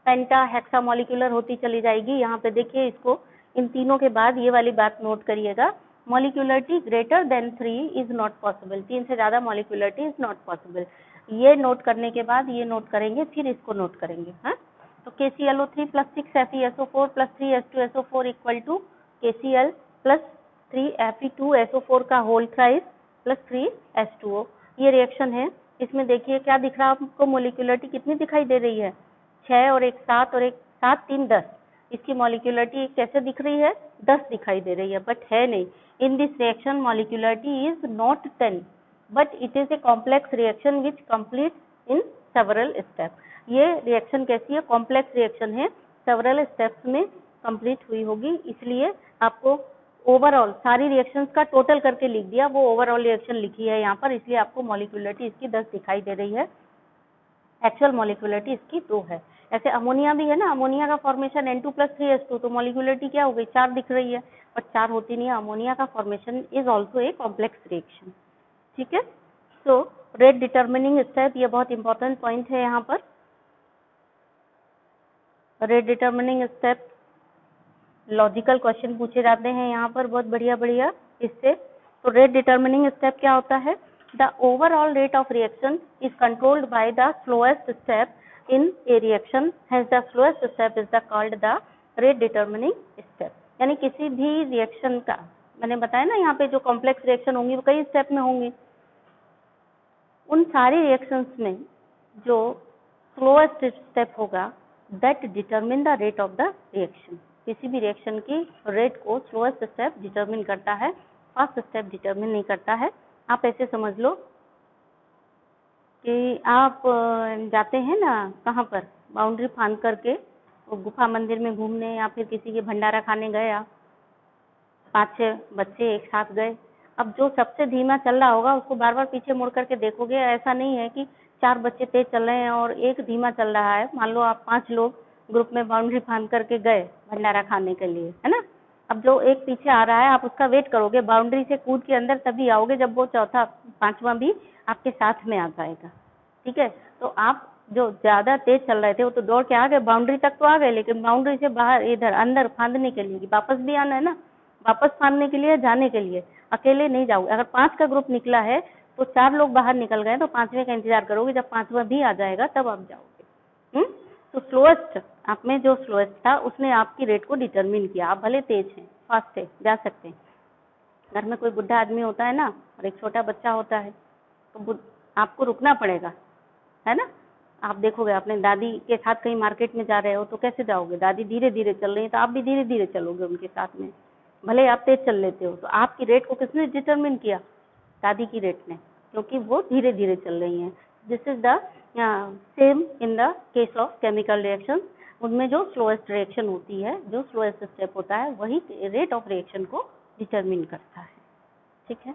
पेंटा, हेक्सा मॉलिक्यूलर होती चली जाएगी। यहाँ पे देखिए इसको, इन तीनों के बाद ये वाली बात नोट करिएगा, molecularity greater than 3 is not possible. 3 से ज्यादा मॉलिक्यूलरिटी इज नॉट पॉसिबल। ये नोट करने के बाद ये नोट करेंगे, फिर इसको नोट करेंगे। हाँ, तो KClO3 + 6FeSO4 + 3H2SO4 equal to KCl + 3Fe2SO4 का होल थ्राइस + 3H2O। ये रिएक्शन है। इसमें देखिए क्या दिख रहा है आपको, मॉलिक्यूलरिटी कितनी दिखाई दे रही है, 6 और 1 7 और 1 7 3 10। इसकी मॉलिक्यूलरिटी कैसे दिख रही है, 10 दिखाई दे रही है, बट है नहीं। In this reaction molecularity is not 10 but it is a complex reaction which complete in several step. ये रिएक्शन कैसी है, कॉम्प्लेक्स रिएक्शन है, सेवरल स्टेप्स में कंप्लीट हुई होगी। इसलिए आपको ओवरऑल सारी रिएक्शंस का टोटल करके लिख दिया, वो ओवरऑल रिएक्शन लिखी है यहाँ पर, इसलिए आपको मॉलिक्यूलरिटी इसकी 10 दिखाई दे रही है। एक्चुअल मॉलिक्यूलरिटी इसकी 2 है। ऐसे अमोनिया भी है ना, अमोनिया का फॉर्मेशन N2 + 3H2, तो मॉलिक्यूलरिटी क्या हो गई, 4 दिख रही है, बट 4 होती नहीं है। अमोनिया का formation is also a complex reaction. ठीक है, सो रेट डिटर्मिनिंग स्टेप, ये बहुत इंपॉर्टेंट पॉइंट है यहाँ पर। Rate determining step logical question पूछे जाते हैं यहाँ पर, बहुत बढ़िया बढ़िया इससे। तो रेट डिटर्मिनिंग स्टेप क्या होता है, the overall rate of reaction is controlled by the slowest step in A reaction, has the slowest step is the called the rate determining step. यानी किसी भी रिएक्शन का, मैंने बताया ना यहाँ पे जो कॉम्प्लेक्स रिएक्शन होंगी वो कई स्टेप में होंगी, उन सारी रिएक्शंस में जो स्लोएस्ट स्टेप होगा that determine the rate of the reaction. किसी भी रिएक्शन की रेट को स्लोएस्ट स्टेप डिटरमिन करता है, फास्ट स्टेप डिटरमिन नहीं करता है। आप ऐसे समझ लो कि आप जाते हैं ना कहाँ पर, बाउंड्री फांद करके वो गुफा मंदिर में घूमने, या फिर किसी के भंडारा खाने गए आप, 5-6 बच्चे एक साथ गए। अब जो सबसे धीमा चल रहा होगा उसको बार बार पीछे मुड़ करके देखोगे। ऐसा नहीं है कि 4 बच्चे तेज चल रहे हैं और एक धीमा चल रहा है। मान लो आप 5 लोग ग्रुप में बाउंड्री फांद करके गए भंडारा खाने के लिए, है ना, अब जो एक पीछे आ रहा है आप उसका वेट करोगे, बाउंड्री से कूद के अंदर तभी आओगे जब वो चौथा पांचवा भी आपके साथ में आ जाएगा। ठीक है, तो आप जो ज्यादा तेज चल रहे थे वो तो दौड़ के आ गए, बाउंड्री तक तो आ गए, लेकिन बाउंड्री से बाहर इधर अंदर फांदने के लिए वापस भी आना है ना, वापस फांदने के लिए जाने के लिए अकेले नहीं जाओगे। अगर 5 का ग्रुप निकला है तो 4 लोग बाहर निकल गए तो 5वें का इंतजार करोगे, जब 5वां भी आ जाएगा तब आप जाओगे। तो स्लोएस्ट आप में जो स्लोएस्ट था उसने आपकी रेट को डिटरमिन किया। आप भले तेज हैं, फास्ट है, जा सकते हैं। घर में कोई बुढ़ा आदमी होता है ना और एक छोटा बच्चा होता है तो आपको रुकना पड़ेगा, है ना। आप देखोगे अपने दादी के साथ कहीं मार्केट में जा रहे हो तो कैसे जाओगे, दादी धीरे धीरे चल रही है तो आप भी धीरे धीरे चलोगे उनके साथ में, भले आप तेज चल लेते हो। तो आपकी रेट को किसने डिटरमिन किया, दादी की रेट ने, क्योंकि वो धीरे धीरे चल रही हैं। This is the same in the case of chemical reaction. उनमें जो स्लोएस्ट रिएक्शन होती है, जो स्लोएस्ट स्टेप होता है, वही रेट ऑफ रिएक्शन को डिटरमिन करता है। ठीक है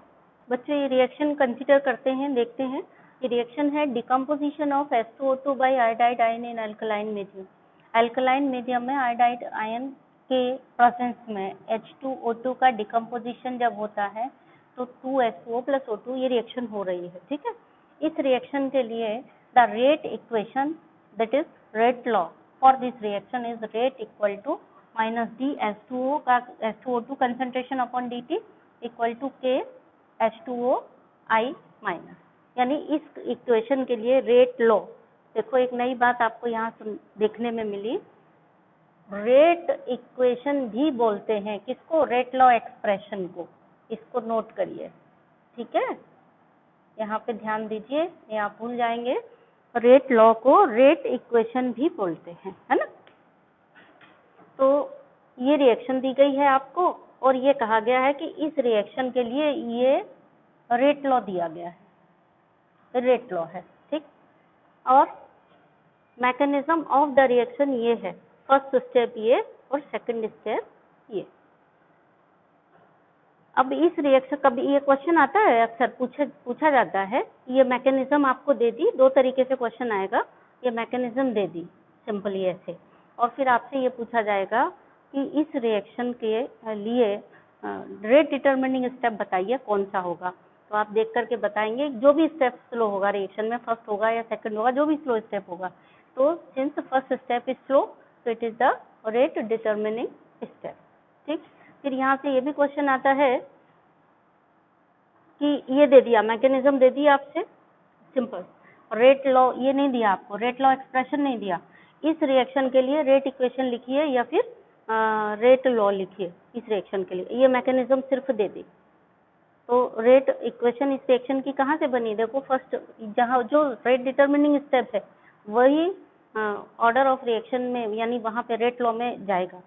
बच्चों, ये रिएक्शन कंसिडर करते हैं, देखते हैं। ये रिएक्शन है decomposition of H2O2 by iodide ion in alkaline medium. Alkaline medium में आयोडाइड आयन के प्रेजेंस में H2O2 का डिकम्पोजिशन जब होता है तो 2H2O plus O2 ये रिएक्शन हो रही है। ठीक है, इस रिएक्शन के लिए the rate equation that is rate law for this reaction is rate equal to minus d H2O का H2O2 concentration upon dt equal to K H2O I minus. यानी इस इक्वेशन के लिए रेट लॉ, देखो एक नई बात आपको यहाँ देखने में मिली, रेट इक्वेशन भी बोलते हैं किसको, रेट लॉ एक्सप्रेशन को। इसको नोट करिए, ठीक है, यहाँ पे ध्यान दीजिए, ये आप भूल जाएंगे। रेट लॉ को रेट इक्वेशन भी बोलते हैं, है ना। तो ये रिएक्शन दी गई है आपको और ये कहा गया है कि इस रिएक्शन के लिए ये रेट लॉ दिया गया है, रेट लॉ है, ठीक। और मैकेनिज्म ऑफ द रिएक्शन ये है, फर्स्ट स्टेप ये और सेकंड स्टेप ये। अब इस रिएक्शन कभी ये क्वेश्चन आता है, अक्सर पूछा जाता है, ये मैकेनिज्म आपको दे दी, दो तरीके से क्वेश्चन आएगा, ये मैकेनिज्म दे दी सिंपली ऐसे, और फिर आपसे ये पूछा जाएगा कि इस रिएक्शन के लिए रेट डिटरमिनिंग स्टेप बताइए कौन सा होगा। तो आप देख करके बताएंगे, जो भी स्टेप स्लो होगा रिएक्शन में, फर्स्ट होगा या सेकंड होगा, जो भी स्लो स्टेप होगा। तो since first step is slow तो it is the rate determining step, ठीक। फिर यहाँ से ये भी क्वेश्चन आता है कि ये दे दिया, मैकेनिज्म दे दिया आपसे सिंपल, रेट लॉ ये नहीं दिया आपको, रेट लॉ एक्सप्रेशन नहीं दिया। इस रिएक्शन के लिए रेट इक्वेशन लिखिए या फिर रेट लॉ लिखिए इस रिएक्शन के लिए, ये मैकेनिज्म सिर्फ दे दी। तो रेट इक्वेशन इस रिएक्शन की कहाँ से बनी, देखो फर्स्ट जहाँ जो रेट डिटरमिनिंग स्टेप है वही ऑर्डर ऑफ रिएक्शन में, यानी वहाँ पे रेट लॉ में जाएगा।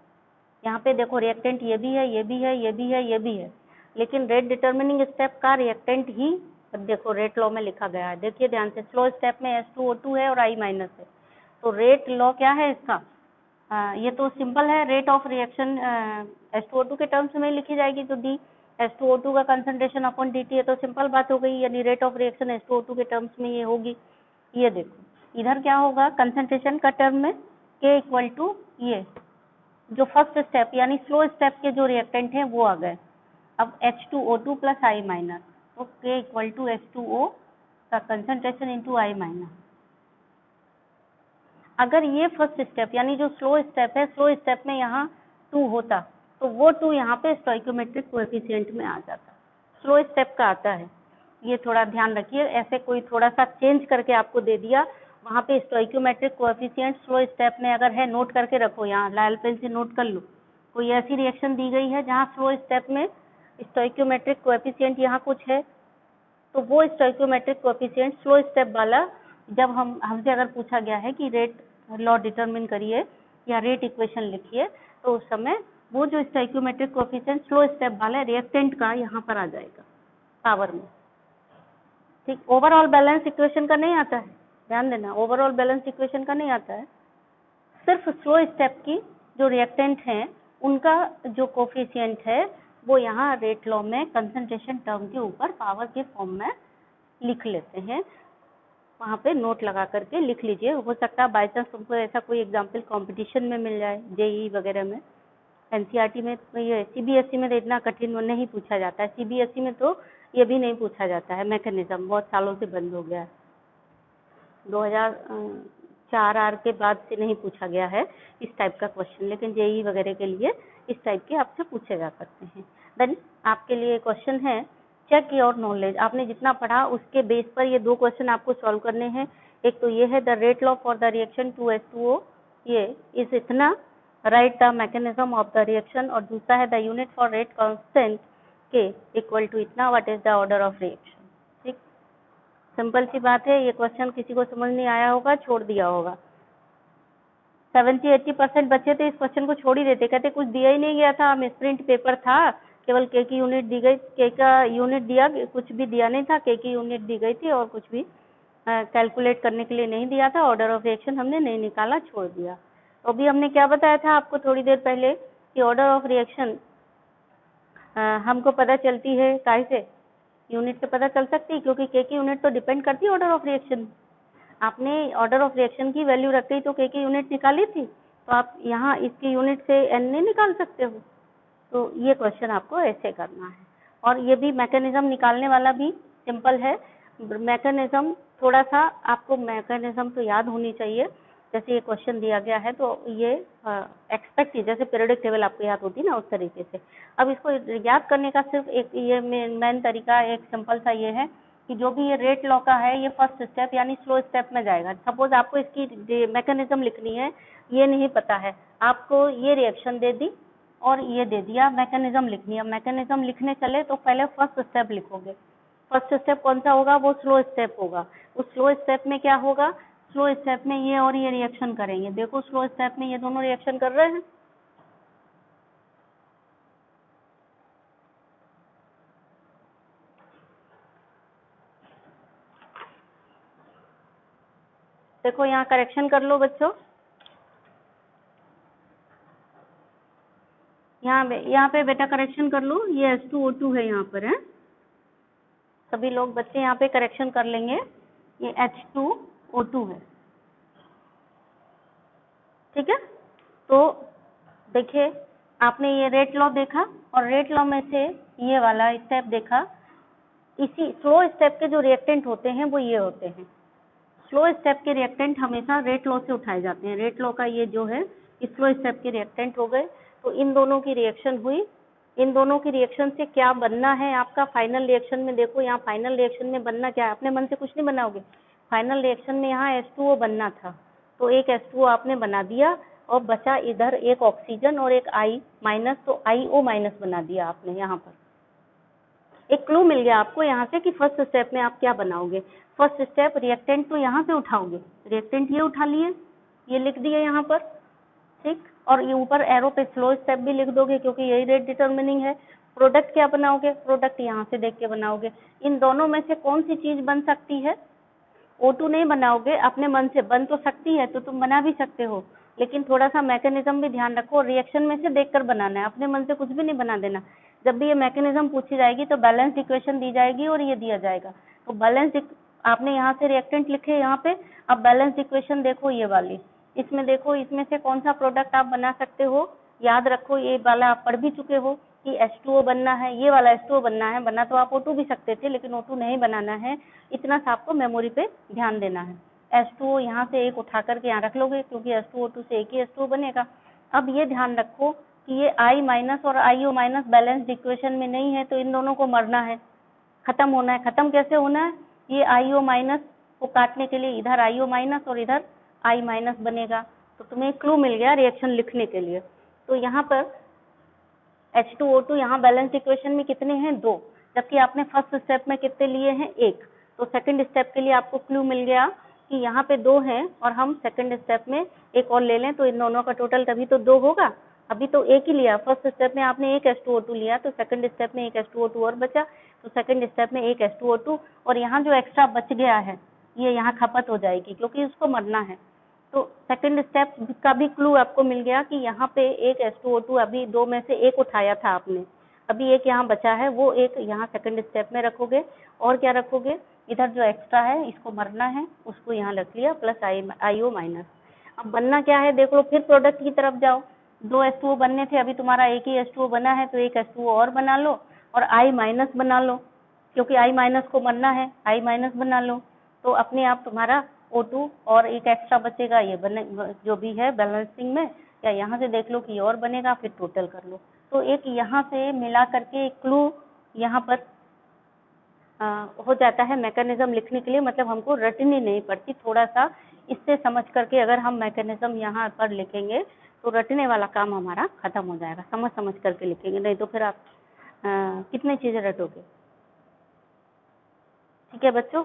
यहाँ पे देखो रिएक्टेंट ये भी है, ये भी है, ये भी है, ये भी है, लेकिन रेट डिटरमिनिंग स्टेप का रिएक्टेंट ही देखो रेट लॉ में लिखा गया है। देखिए ध्यान से, स्लो स्टेप में H2O2 है और I माइनस है, तो रेट लॉ क्या है इसका, ये तो सिंपल है, रेट ऑफ रिएक्शन H2O2 के टर्म्स में लिखी जाएगी, तो डी H2O2 का कंसंट्रेशन अपॉन dt है, तो सिंपल बात हो गई, यानी रेट ऑफ रिएक्शन H2O2 के टर्म्स में ये होगी। ये देखो इधर क्या होगा, कंसंट्रेशन का टर्म में K इक्वल टू ये जो फर्स्ट स्टेप यानी स्लो स्टेप के जो रिएक्टेंट हैं वो आ गए। अब H2O2 प्लस I माइनस, तो K इक्वल टू H2O का कंसंट्रेशन इंटू I माइनस। अगर ये फर्स्ट स्टेप यानी जो स्लो स्टेप है, स्लो स्टेप में यहाँ 2 होता तो वो 2 यहाँ पे स्टोइकोमेट्रिक कोएफिशिएंट में आ जाता, स्लो स्टेप का आता है। ये थोड़ा ध्यान रखिए, ऐसे कोई थोड़ा सा चेंज करके आपको दे दिया, वहाँ पे स्टोइकोमेट्रिक कोएफिशिएंट स्लो स्टेप में अगर है, नोट करके रखो, यहाँ लाल पेन से नोट कर लो। कोई ऐसी रिएक्शन दी गई है जहाँ स्लो स्टेप में स्टोइकोमेट्रिक कोएफिशिएंट यहाँ कुछ है, तो वो स्टोइकोमेट्रिक कोएफिशिएंट स्लो स्टेप वाला, जब हमसे अगर पूछा गया है कि रेट लॉ डिटरमिन करिए या रेट इक्वेशन लिखिए, तो उस समय वो जो स्टोइकोमेट्रिक कोएफिशिएंट स्लो स्टेप वाला रिएक्टेंट का यहाँ पर आ जाएगा पावर में, ठीक। ओवरऑल बैलेंस इक्वेशन का नहीं आता है, ध्यान देना, ओवरऑल बैलेंस इक्वेशन का नहीं आता है, सिर्फ स्लो स्टेप की जो रिएक्टेंट हैं उनका जो कोफिशिएंट है वो यहाँ रेट लॉ में कंसंट्रेशन टर्म के ऊपर पावर के फॉर्म में लिख लेते हैं। वहाँ पे नोट लगा करके लिख लीजिए, हो सकता है बाई चांस तुमको ऐसा कोई एग्जाम्पल कंपटीशन में मिल जाए, जेई वगैरह में, एनसीईआरटी में ये सीबीएसई में तो इतना कठिन नहीं पूछा जाता है, सीबीएसई में तो ये भी नहीं पूछा जाता है। मैकेनिज्म बहुत सालों से बंद हो गया है, 2004 आर के बाद से नहीं पूछा गया है इस टाइप का क्वेश्चन, लेकिन जेईई वगैरह के लिए इस टाइप के आपसे पूछे जा सकते हैं। देन आपके लिए क्वेश्चन है, चेक योर नॉलेज। आपने जितना पढ़ा उसके बेस पर ये दो क्वेश्चन आपको सॉल्व करने हैं। एक तो ये है the rate law for the reaction 2H2O, ये इस इतना right the mechanism of the reaction, और दूसरा है the unit for rate constant के इक्वल टू इतना, what is the order of reaction. ठीक, सिंपल सी बात है। ये क्वेश्चन किसी को समझ नहीं आया होगा, छोड़ दिया होगा। 70-80% बच्चे तो इस क्वेश्चन को छोड़ ही देते, कहते कुछ दिया ही नहीं गया था, हम स्प्रिंट पेपर था, केवल के की यूनिट दी गई, के का यूनिट दिया, कुछ भी दिया नहीं था, के की यूनिट दी गई थी और कुछ भी कैलकुलेट करने के लिए नहीं दिया था, ऑर्डर ऑफ रिएक्शन हमने नहीं निकाला, छोड़ दिया। तो अभी हमने क्या बताया था आपको थोड़ी देर पहले कि ऑर्डर ऑफ रिएक्शन हमको पता चलती है काहे से, यूनिट से पता चल सकती है, क्योंकि के की यूनिट तो डिपेंड करती है ऑर्डर ऑफ रिएक्शन। आपने ऑर्डर ऑफ रिएक्शन की वैल्यू रख ली तो के की यूनिट निकाली थी, तो आप यहाँ इसकी यूनिट से एन नहीं निकाल सकते हो। तो ये क्वेश्चन आपको ऐसे करना है, और ये भी मैकेनिज्म निकालने वाला भी सिंपल है। मैकेनिज्म थोड़ा सा आपको मैकेनिज्म तो याद होनी चाहिए, जैसे ये क्वेश्चन दिया गया है तो ये एक्सपेक्ट जैसे पीरियोडिक टेबल आपको याद होती है ना, उस तरीके से। अब इसको याद करने का सिर्फ एक ये मेन तरीका एक सिंपल सा ये है कि जो भी ये रेट लॉ का है ये फर्स्ट स्टेप यानी स्लो स्टेप में जाएगा। सपोज आपको इसकी मैकेनिज्म लिखनी है, ये नहीं पता है आपको, ये रिएक्शन दे दी और ये दे दिया, मैकेनिज्म लिखनी है। मैकेनिज्म लिखने चले तो पहले फर्स्ट स्टेप लिखोगे। फर्स्ट स्टेप कौन सा होगा, वो स्लो स्टेप होगा। उस स्लो स्टेप में क्या होगा, स्लो स्टेप में ये और ये रिएक्शन करेंगे। देखो स्लो स्टेप में ये दोनों रिएक्शन कर रहे हैं, देखो यहाँ करेक्शन कर लो बच्चों, यहाँ पे बेटा करेक्शन कर लो, ये H2O2 है यहाँ पर है, सभी लोग बच्चे यहाँ पे करेक्शन कर लेंगे, ये H2O2 है, ठीक है। तो देखिए आपने ये रेट लॉ देखा और रेट लॉ में से ये वाला स्टेप देखा। इसी स्लो स्टेप के जो रिएक्टेंट होते हैं वो ये होते हैं, स्लो स्टेप के रिएक्टेंट हमेशा रेट लॉ से उठाए जाते हैं। रेट लॉ का ये जो है स्लो स्टेप के रिएक्टेंट हो गए, तो इन दोनों की रिएक्शन हुई, इन दोनों की रिएक्शन से क्या बनना है आपका फाइनल रिएक्शन में। देखो यहाँ फाइनल रिएक्शन में बनना क्या है, अपने मन से कुछ नहीं बनाओगे। फाइनल रिएक्शन में यहाँ H2O बनना था, तो एक H2O आपने बना दिया और बचा इधर एक ऑक्सीजन और एक I माइनस, तो IO माइनस बना दिया आपने। यहाँ पर एक क्लू मिल गया आपको यहाँ से कि फर्स्ट स्टेप में आप क्या बनाओगे। फर्स्ट स्टेप रिएक्टेंट तो यहाँ से उठाओगे, रिएक्टेंट ये उठा लिए, ये लिख दिए यहाँ पर, ठीक। और ये ऊपर एरो पे स्लो स्टेप भी लिख दोगे क्योंकि यही रेट डिटर्मिनिंग है। प्रोडक्ट क्या बनाओगे, प्रोडक्ट यहाँ से देख के बनाओगे। इन दोनों में से कौन सी चीज बन सकती है, O2 नहीं बनाओगे, अपने मन से बन तो सकती है, तो तुम बना भी सकते हो, लेकिन थोड़ा सा मैकेनिज्म भी ध्यान रखो, रिएक्शन में से देखकर बनाना है, अपने मन से कुछ भी नहीं बना देना। जब भी ये मैकेनिज्म पूछी जाएगी तो बैलेंस इक्वेशन दी जाएगी और ये दिया जाएगा, तो बैलेंस आपने यहाँ से रिएक्टेंट लिखे यहाँ पे, अब बैलेंस इक्वेशन देखो ये वाली, इसमें देखो इसमें से कौन सा प्रोडक्ट आप बना सकते हो। याद रखो ये वाला आप पढ़ भी चुके हो कि H2O बनना है, ये वाला H2O बनना है, बना तो आप O2 भी सकते थे लेकिन O2 नहीं बनाना है, इतना सा आपको मेमोरी पे ध्यान देना है। H2O यहाँ से एक उठा करके यहाँ रख लोगे क्योंकि H2O2 से एक ही H2O बनेगा। अब ये ध्यान रखो कि ये I माइनस और IO माइनस बैलेंस्ड इक्वेशन में नहीं है, तो इन दोनों को मरना है, खत्म होना है। खत्म कैसे होना है, ये IO माइनस को काटने के लिए इधर IO माइनस और इधर I माइनस बनेगा, तो तुम्हें क्लू मिल गया रिएक्शन लिखने के लिए। तो यहाँ पर H2O2 यहाँ बैलेंस इक्वेशन में कितने हैं, 2, जबकि आपने फर्स्ट स्टेप में कितने लिए हैं, 1। तो सेकंड स्टेप के लिए आपको क्लू मिल गया कि यहाँ पे 2 हैं और हम सेकंड स्टेप में एक और ले लें तो इन दोनों का टोटल तभी तो 2 होगा। अभी तो एक ही लिया, फर्स्ट स्टेप में आपने एक H2O2 लिया तो सेकंड स्टेप में एक H2O2 और बचा, तो सेकंड स्टेप में एक H2O2 और यहाँ जो एक्स्ट्रा बच गया है ये यहाँ खपत हो जाएगी क्योंकि उसको मरना है। तो सेकंड स्टेप का भी क्लू आपको मिल गया कि यहाँ पे एक H2O2 अभी 2 में से एक उठाया था आपने, अभी एक यहाँ बचा है, वो एक यहाँ सेकंड स्टेप में रखोगे। और क्या रखोगे, इधर जो एक्स्ट्रा है इसको मरना है, उसको यहाँ रख लिया प्लस IO माइनस। अब बनना क्या है देख लो, फिर प्रोडक्ट की तरफ जाओ। 2 H2O बनने थे, अभी तुम्हारा एक ही H2O बना है, तो एक H2O और बना लो और I माइनस बना लो, क्योंकि I माइनस को बनना है, I माइनस बना लो, तो अपने आप तुम्हारा O2 और एक एक्स्ट्रा बचेगा, ये बने जो भी है बैलेंसिंग में, या यहाँ से देख लो कि और बनेगा, फिर टोटल कर लो। तो एक यहाँ से मिला करके एक क्लू यहाँ पर हो जाता है मैकेनिज्म लिखने के लिए, मतलब हमको रटनी नहीं पड़ती, थोड़ा सा इससे समझ करके अगर हम मैकेनिज्म यहाँ पर लिखेंगे तो रटने वाला काम हमारा खत्म हो जाएगा, समझ समझ करके लिखेंगे, नहीं तो फिर आप कितनी चीजें रटोगे। ठीक है बच्चों।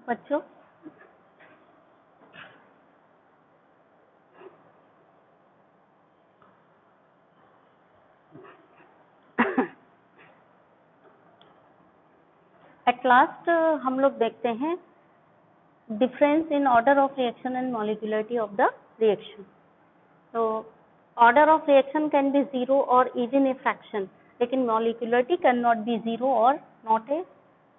बच्चों एट लास्ट हम लोग देखते हैं difference in order of reaction and molecularity of the reaction. तो order of reaction can be zero और इवन ए फ्रैक्शन, लेकिन molecularity can not be zero और नॉट ए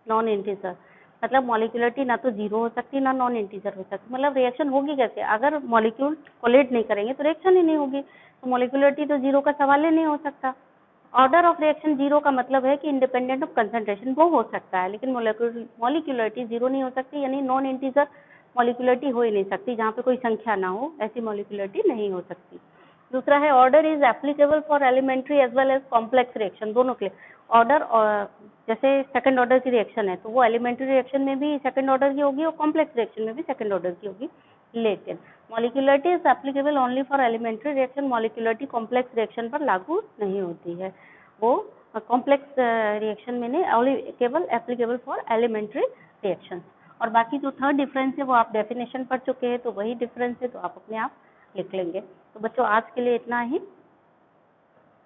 नॉन इंटीजर। मतलब मॉलिक्यूलरिटी ना तो जीरो हो सकती ना नॉन इंटीजर हो सकती। मतलब रिएक्शन होगी कैसे? अगर मॉलिक्यूल कोलेट नहीं करेंगे तो रिएक्शन ही नहीं होगी, तो मॉलिक्यूलरिटी तो जीरो का सवाल ही नहीं हो सकता। ऑर्डर ऑफ रिएक्शन जीरो का मतलब है कि इंडिपेंडेंट ऑफ कंसंट्रेशन वो हो सकता है, लेकिन मॉलिक्यूलरिटी जीरो नहीं हो सकती, यानी नॉन इंटीजर मॉलिक्यूलरिटी हो ही नहीं सकती। जहाँ पे कोई संख्या ना हो ऐसी मॉलिक्यूलरिटी नहीं हो सकती। दूसरा है order is applicable for elementary as well as complex reaction, दोनों के लिए ऑर्डर। जैसे सेकंड ऑर्डर की रिएक्शन है तो वो एलिमेंट्री रिएक्शन में भी सेकंड ऑर्डर की होगी और कॉम्प्लेक्स रिएक्शन में भी सेकंड ऑर्डर की होगी। लेकिन molecularity is applicable only for elementary reaction, molecularity complex reaction पर लागू नहीं होती है। वो कॉम्प्लेक्स रिएक्शन में नहीं, केवल एप्लीकेबल फॉर एलिमेंट्री रिएक्शन। और बाकी जो थर्ड डिफरेंस है वो आप डेफिनेशन पढ़ चुके हैं, तो वही डिफरेंस है तो आप अपने आप लिख लेंगे। तो बच्चों आज के लिए इतना ही।